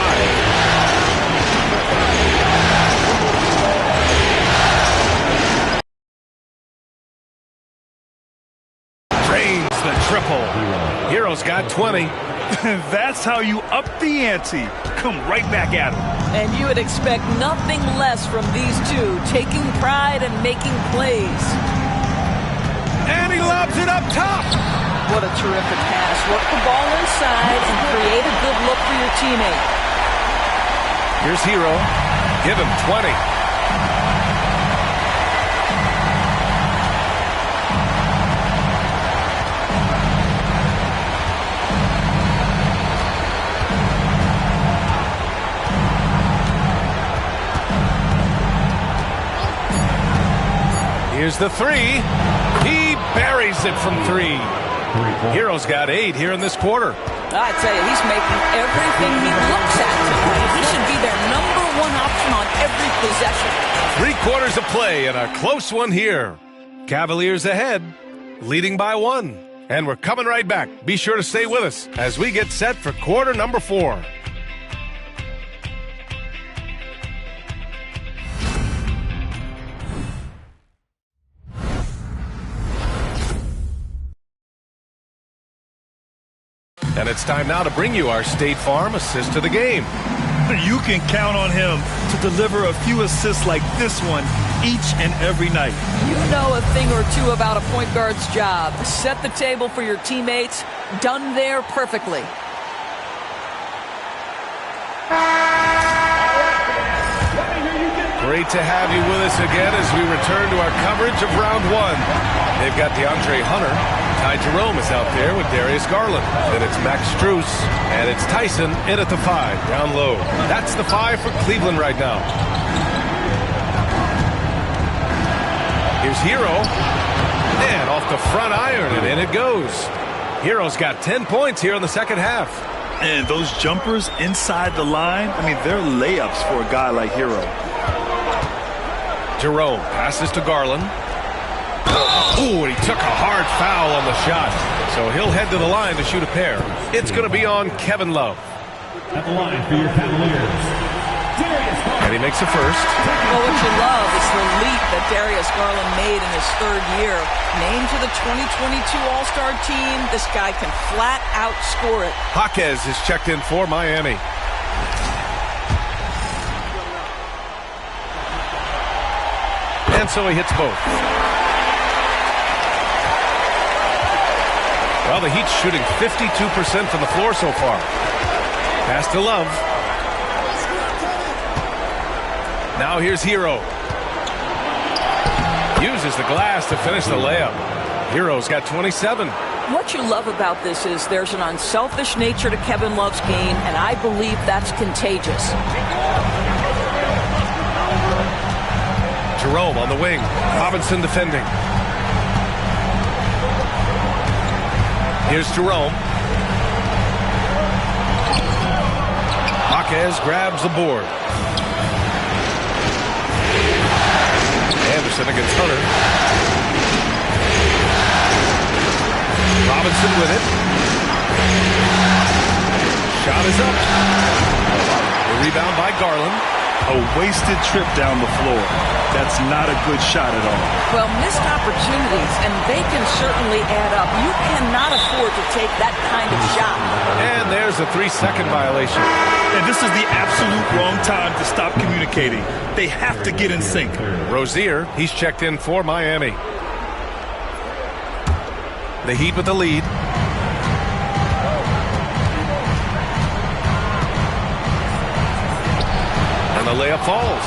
Drains the triple. Hero's got 20. That's how you up the ante. Come right back at him. And you would expect nothing less from these two, taking pride and making plays. And he lobs it up top. What a terrific pass. Work the ball inside and create a good look for your teammate. Here's Hero. Give him 20. Here's the three. He buries it from 3. Hero's got 8 here in this quarter. I tell you, he's making everything he looks at tonight. He should be their #1 option on every possession. 3 quarters of play and a close one here. Cavaliers ahead, leading by 1. And we're coming right back. Be sure to stay with us as we get set for quarter number 4. And it's time now to bring you our State Farm assist to the game. You can count on him to deliver a few assists like this one each and every night. You know a thing or two about a point guard's job. Set the table for your teammates. Done there perfectly. Great to have you with us again as we return to our coverage of round 1. They've got DeAndre Hunter. Ty Jerome is out there with Darius Garland. Then it's Max Strus. And it's Tyson in at the 5, down low. That's the 5 for Cleveland right now. Here's Hero. And off the front iron, and in it goes. Hero's got 10 points here in the second half. And those jumpers inside the line, I mean, they're layups for a guy like Hero. Jerome passes to Garland. Ooh, and he took a hard foul on the shot. So he'll head to the line to shoot a pair. It's going to be on Kevin Love. At the line for your Cavaliers, Darius Garland. And he makes a first. Well, what you love is the leap that Darius Garland made in his 3rd year. Named to the 2022 All-Star team, this guy can flat out score it. Jaquez is checked in for Miami. And so he hits both. Well, the Heat's shooting 52% from the floor so far. Pass to Love. Now here's Hero. Uses the glass to finish the layup. Hero's got 27. What you love about this is there's an unselfish nature to Kevin Love's game, and I believe that's contagious. Jerome on the wing. Robinson defending. Here's Jerome. Jaquez grabs the board. Anderson against Hunter. Robinson with it. Shot is up. The rebound by Garland. A wasted trip down the floor. That's not a good shot at all. Well, missed opportunities, and they can certainly add up. You cannot afford to take that kind of shot. And there's a 3-second violation. And this is the absolute wrong time to stop communicating. They have to get in sync. Rozier, he's checked in for Miami. The Heat with the lead. the layup falls.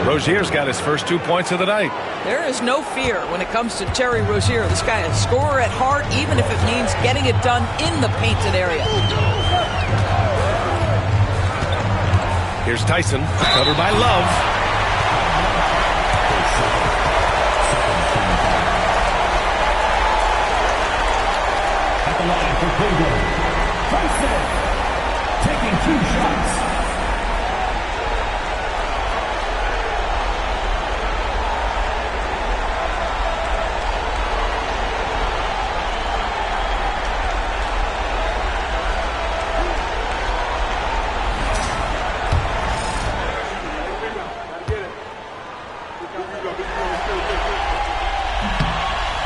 Rozier's got his first 2 points of the night. There is no fear when it comes to Terry Rozier. This guy is a scorer at heart, even if it means getting it done in the painted area. Here's Tyson, covered by Love. At the line for Cleveland, Tyson taking 2 shots.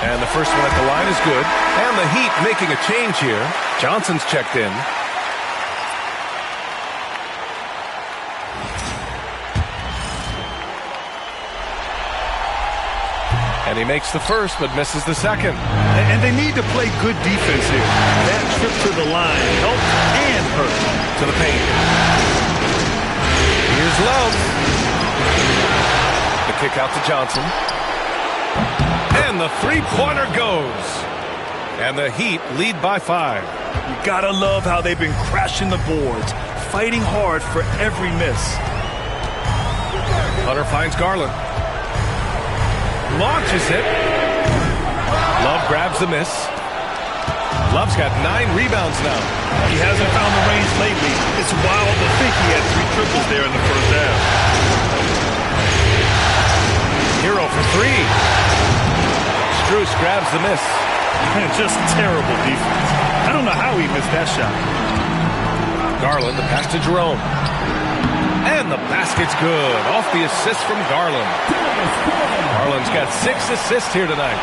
And the first one at the line is good. And the Heat making a change here. Johnson's checked in. And he makes the first, but misses the second. And they need to play good defense here. That trip to the line helped and hurt. To the paint. Here's Love. The kick out to Johnson. And the three-pointer goes. And the Heat lead by 5. You gotta love how they've been crashing the boards, fighting hard for every miss. Hunter finds Garland. Launches it. Love grabs the miss. Love's got 9 rebounds now. He hasn't found the range lately. It's wild to think he had 3 triples there in the first half. Hero for 3. Strus grabs the miss. Man, just terrible defense. I don't know how he missed that shot. Garland, the pass to Jerome. And the basket's good. Off the assist from Garland. Garland's got 6 assists here tonight.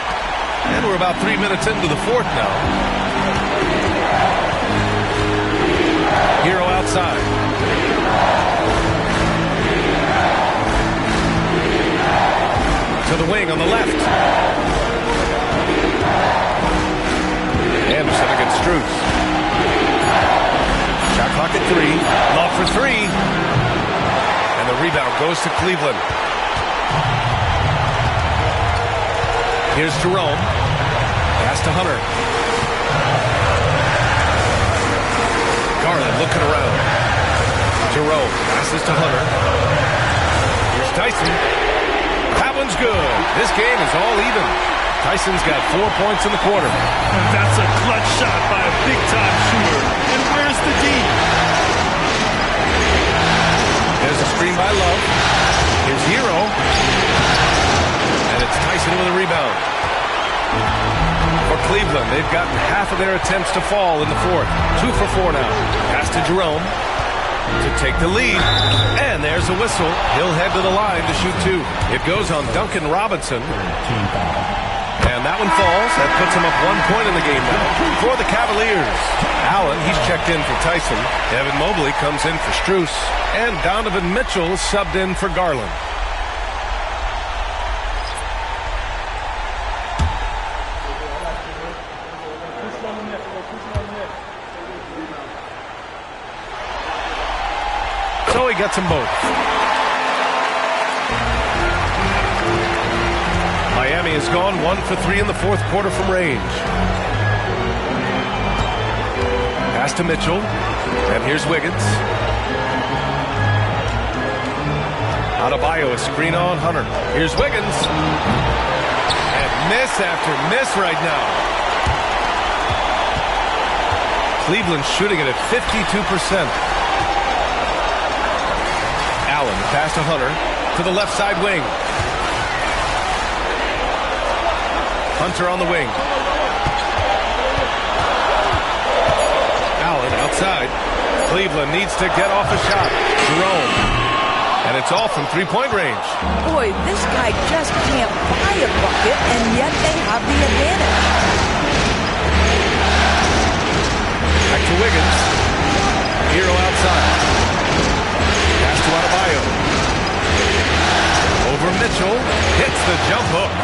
And we're about 3 minutes into the fourth now. Hero outside. To the wing on the left. Anderson against Strus. Shot clock at 3. Love for 3. And the rebound goes to Cleveland. Here's Jerome. Pass to Hunter. Garland looking around. Jerome passes to Hunter. Here's Tyson. That one's good. This game is all even. Tyson's got 4 points in the quarter. And that's a clutch shot by a big-time shooter. And where's the D? There's a screen by Love. Here's Hero. And it's Tyson with a rebound. For Cleveland, they've gotten half of their attempts to fall in the fourth. 2 for 4 now. Pass to Jerome to take the lead. And there's a whistle. He'll head to the line to shoot 2. It goes on Duncan Robinson. And that one falls. That puts him up 1 point in the game now. For the Cavaliers, Allen, he's checked in for Tyson. Evan Mobley comes in for Strus. And Donovan Mitchell subbed in for Garland. So he gets them both. Miami has gone 1 for 3 in the fourth quarter from range. Pass to Mitchell. And here's Wiggins. Adebayo, a screen on Hunter. Here's Wiggins. And miss after miss right now. Cleveland shooting it at 52%. Allen, the pass to Hunter. To the left side wing. Hunter on the wing. Allen outside. Cleveland needs to get off a shot. Jerome. And it's all from three-point range. Boy, this guy just can't buy a bucket, and yet they have the advantage. Back to Wiggins. Hero outside. Pass to Adebayo. Over Mitchell. Hits the jump hook.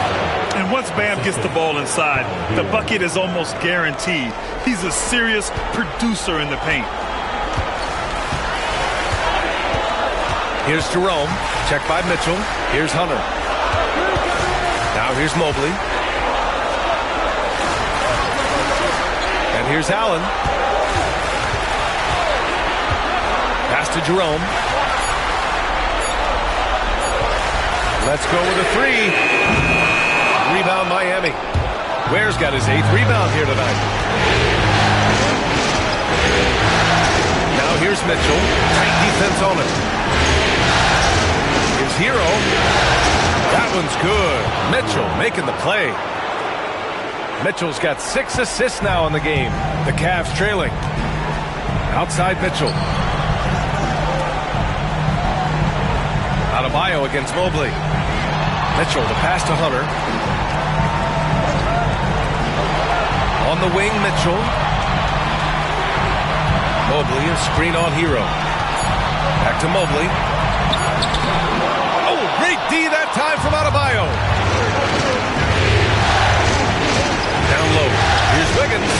And once Bam gets the ball inside, the bucket is almost guaranteed. He's a serious producer in the paint. Here's Jerome. Check by Mitchell. Here's Hunter. Now here's Mobley. And here's Allen. Pass to Jerome. Let's go with a three. Rebound Miami. Ware's got his 8th rebound here tonight. Now here's Mitchell. Tight defense on it. Here's Hero. That one's good. Mitchell making the play. Mitchell's got 6 assists now in the game. The Cavs trailing. Outside Mitchell. Adebayo against Mobley. Mitchell, the pass to Hunter. On the wing, Mitchell. Mobley, a screen on Hero. Back to Mobley. Oh, great D that time from Adebayo. Down low. Here's Wiggins.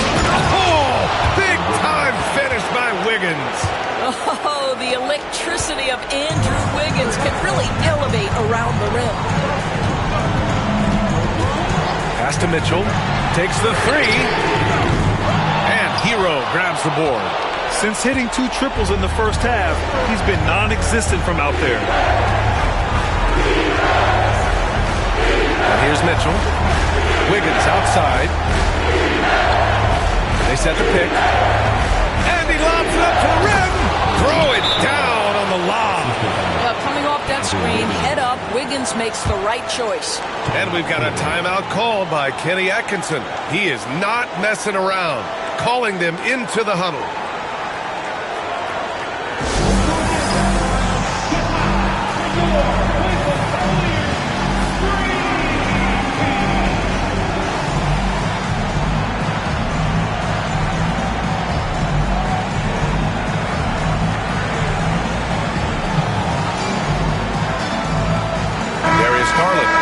Oh, big time finish by Wiggins. Oh, the electricity of Andrew Wiggins can really elevate around the rim. Pass to Mitchell. Takes the three. And Hero grabs the board. Since hitting 2 triples in the first half, he's been non-existent from out there. And here's Mitchell. Wiggins outside. They set the pick. And he lobs it up to the rim. Throw it down on the lob. Coming off that screen, head up, Wiggins makes the right choice. And we've got a timeout called by Kenny Atkinson. He is not messing around, calling them into the huddle.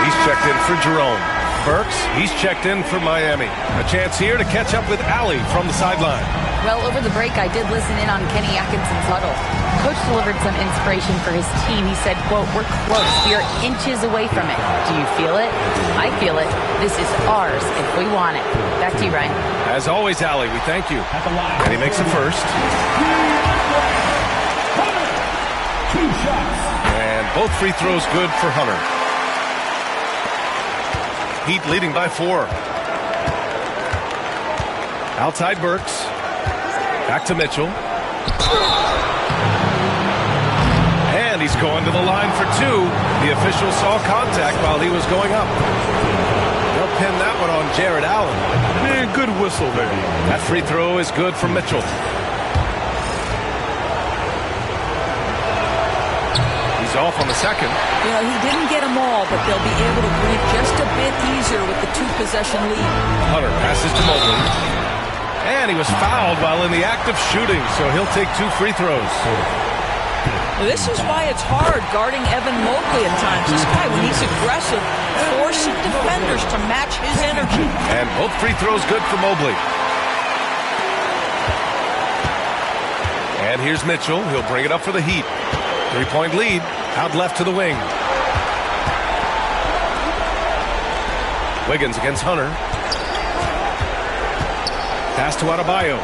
He's checked in for Jerome. Burks, he's checked in for Miami. A chance here to catch up with Allie from the sideline. Well, over the break, I did listen in on Kenny Atkinson's huddle. Coach delivered some inspiration for his team. He said, quote, "We're close. We are inches away from it. Do you feel it? I feel it. This is ours if we want it." Back to you, Ryan. As always, Allie, we thank you. And he makes it first. 2 shots. And both free throws good for Hunter. Heat leading by 4. Outside Burks. Back to Mitchell. And he's going to the line for 2. The official saw contact while he was going up. They'll pin that one on Jared Allen. Man, good whistle there. That free throw is good for Mitchell. Off on the second. You know, he didn't get them all, but they'll be able to breathe just a bit easier with the 2-possession lead. Hunter passes to Mobley. And he was fouled while in the act of shooting, so he'll take 2 free throws. This is why it's hard guarding Evan Mobley at times. This guy, when he's aggressive, forcing defenders to match his energy. And both free throws good for Mobley. And here's Mitchell. He'll bring it up for the Heat. 3-point lead. Out left to the wing. Wiggins against Hunter. Pass to Adebayo.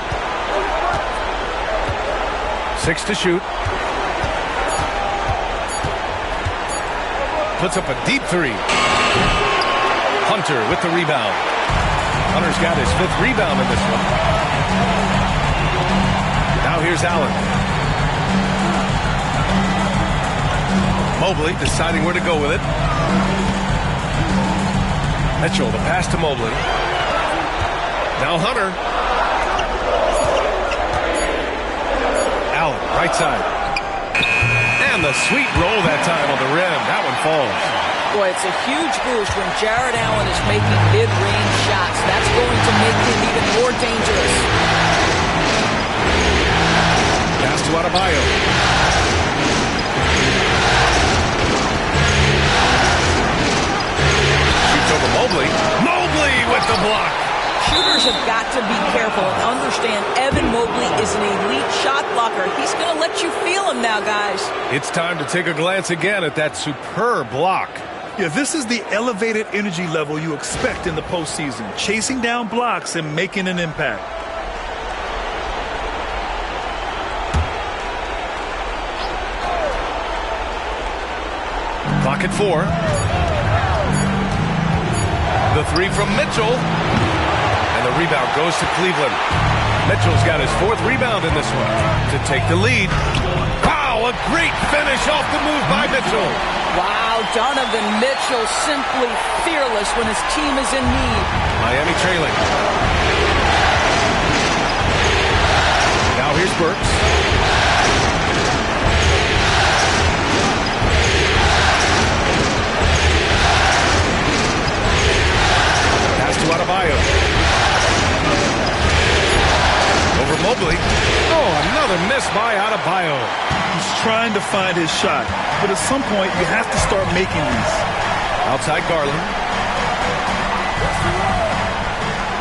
6 to shoot. Puts up a deep 3. Hunter with the rebound. Hunter's got his 5th rebound in this one. Now here's Allen. Mobley deciding where to go with it. Mitchell, the pass to Mobley. Now Hunter. Allen, right side. And the sweet roll that time on the rim. That one falls. Boy, it's a huge boost when Jared Allen is making mid-range shots. That's going to make him even more dangerous. Pass to Adebayo. Over Mobley. Mobley with the block. Shooters have got to be careful and understand Evan Mobley is an elite shot blocker. He's going to let you feel him now, guys. It's time to take a glance again at that superb block. Yeah, this is the elevated energy level you expect in the postseason, chasing down blocks and making an impact. Clock at 4. The three from Mitchell. And the rebound goes to Cleveland. Mitchell's got his 4th rebound in this one to take the lead. Wow, a great finish off the move by Mitchell. Wow, Donovan Mitchell simply fearless when his team is in need. Miami trailing. Now here's Burks. Pass to Adebayo. Over Mobley. Oh, another miss by Adebayo. He's trying to find his shot, but at some point you have to start making these. Outside Garland.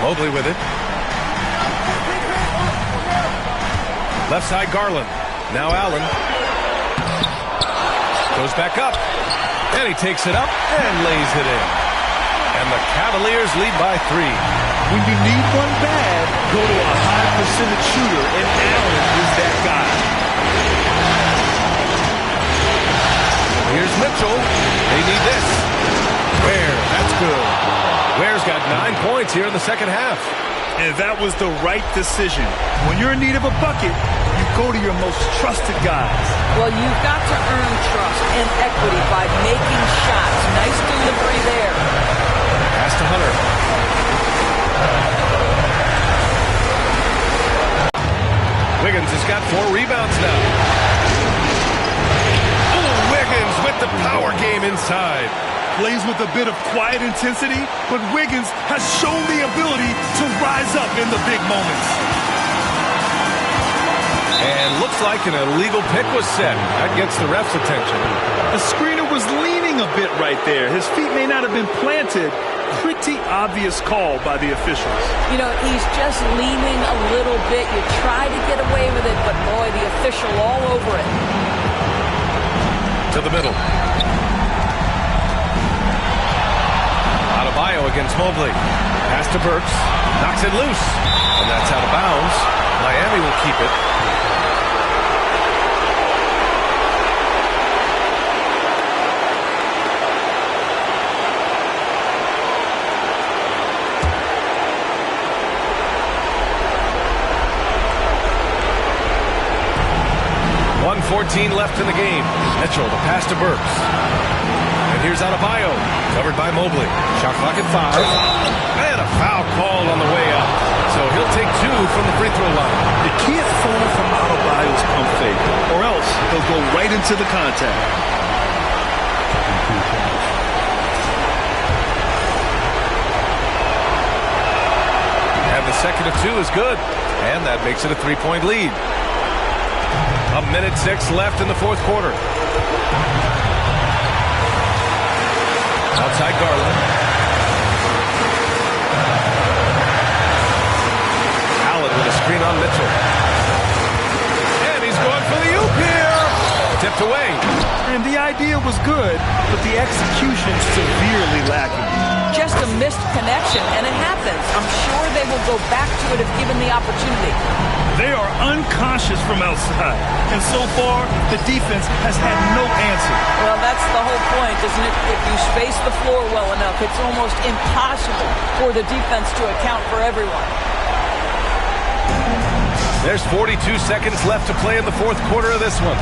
Mobley with it. Left side Garland. Now Allen. Goes back up. And he takes it up and lays it in. And the Cavaliers lead by 3. When you need one bad, go to a high percentage shooter, and Allen is that guy. Here's Mitchell. They need this. Ware, that's good. Ware's got 9 points here in the second half. And that was the right decision. When you're in need of a bucket, you go to your most trusted guys. Well, you've got to earn trust and equity by making shots. Nice delivery there. Pass to Hunter. Wiggins has got 4 rebounds now. Oh, Wiggins with the power game inside. Plays with a bit of quiet intensity, but Wiggins has shown the ability to rise up in the big moments. And looks like an illegal pick was set. That gets the ref's attention. The screener was leaning a bit right there. His feet may not have been planted. Pretty obvious call by the officials. You know, he's just leaning a little bit. You try to get away with it, but boy, the official all over it. To the middle. Adebayo against Mobley. Pass to Burks. Knocks it loose. And that's out of bounds. Miami will keep it. .14 left in the game. Mitchell, the pass to Burks. And here's Adebayo, covered by Mobley. Shot clock at 5. And a foul called on the way up. So he'll take 2 from the free throw line. You can't fall from Adebayo's pump fake, or else he'll go right into the contact. And the second of 2 is good. And that makes it a 3-point lead. 1:06 left in the 4th quarter. Outside Garland. Allen with a screen on Mitchell. And he's going for the oop here. Tipped away. And the idea was good, but the execution severely lacking. Just a missed connection, and it happens. I'm sure they will go back to it if given the opportunity. They are unconscious from outside, and so far, the defense has had no answer. Well, that's the whole point, isn't it? If you space the floor well enough, it's almost impossible for the defense to account for everyone. There's 42 seconds left to play in the 4th quarter of this one.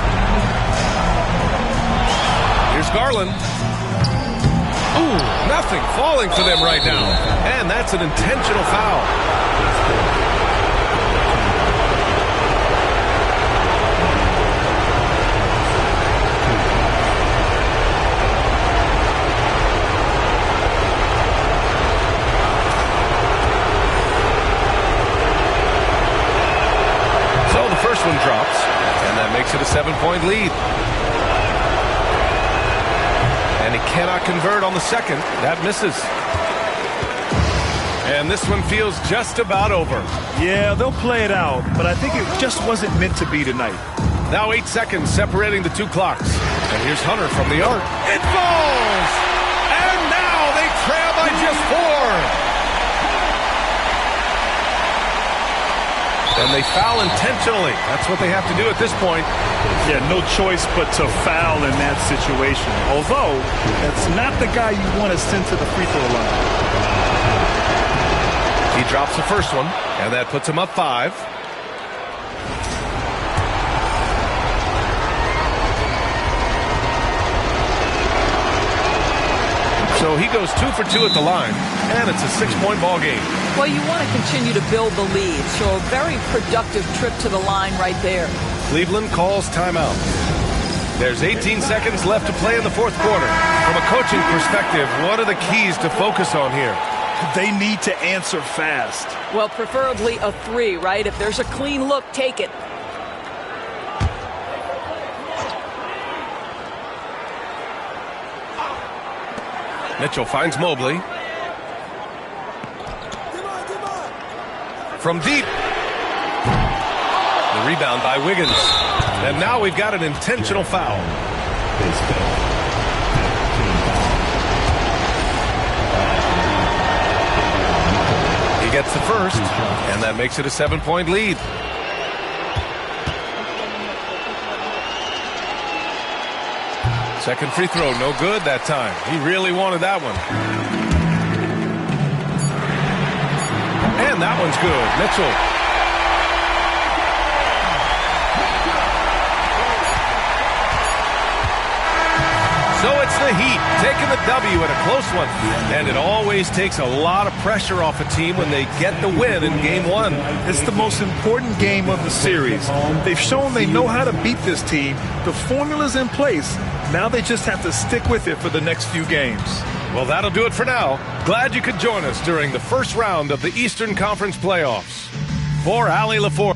Here's Garland. Ooh, nothing falling for them right now. And that's an intentional foul. So the first one drops, and that makes it a 7-point lead. And he cannot convert on the second. That misses. And this one feels just about over. Yeah, they'll play it out, but I think it just wasn't meant to be tonight. Now 8 seconds separating the two clocks. And here's Hunter from the arc. It falls! And now they trail by just 4. And they foul intentionally. That's what they have to do at this point. Yeah, no choice but to foul in that situation. Although, that's not the guy you want to send to the free throw line. He drops the first one, and that puts him up 5. So he goes 2 for 2 at the line, and it's a 6-point ball game. Well, you want to continue to build the lead, so a very productive trip to the line right there. Cleveland calls timeout. There's 18 seconds left to play in the fourth quarter. From a coaching perspective, what are the keys to focus on here? They need to answer fast. Well, preferably a 3, right? If there's a clean look, take it. Mitchell finds Mobley. From deep. The rebound by Wiggins. And now we've got an intentional foul. He gets the first, and that makes it a 7-point lead. Second free throw, no good that time. He really wanted that one. And that one's good. Mitchell. So it's the Heat taking the W at a close one. And it always takes a lot of pressure off a team when they get the win in Game 1. It's the most important game of the series. They've shown they know how to beat this team. The formula's in place. Now they just have to stick with it for the next few games. Well, that'll do it for now. Glad you could join us during the first round of the Eastern Conference playoffs. For Allie LaForge.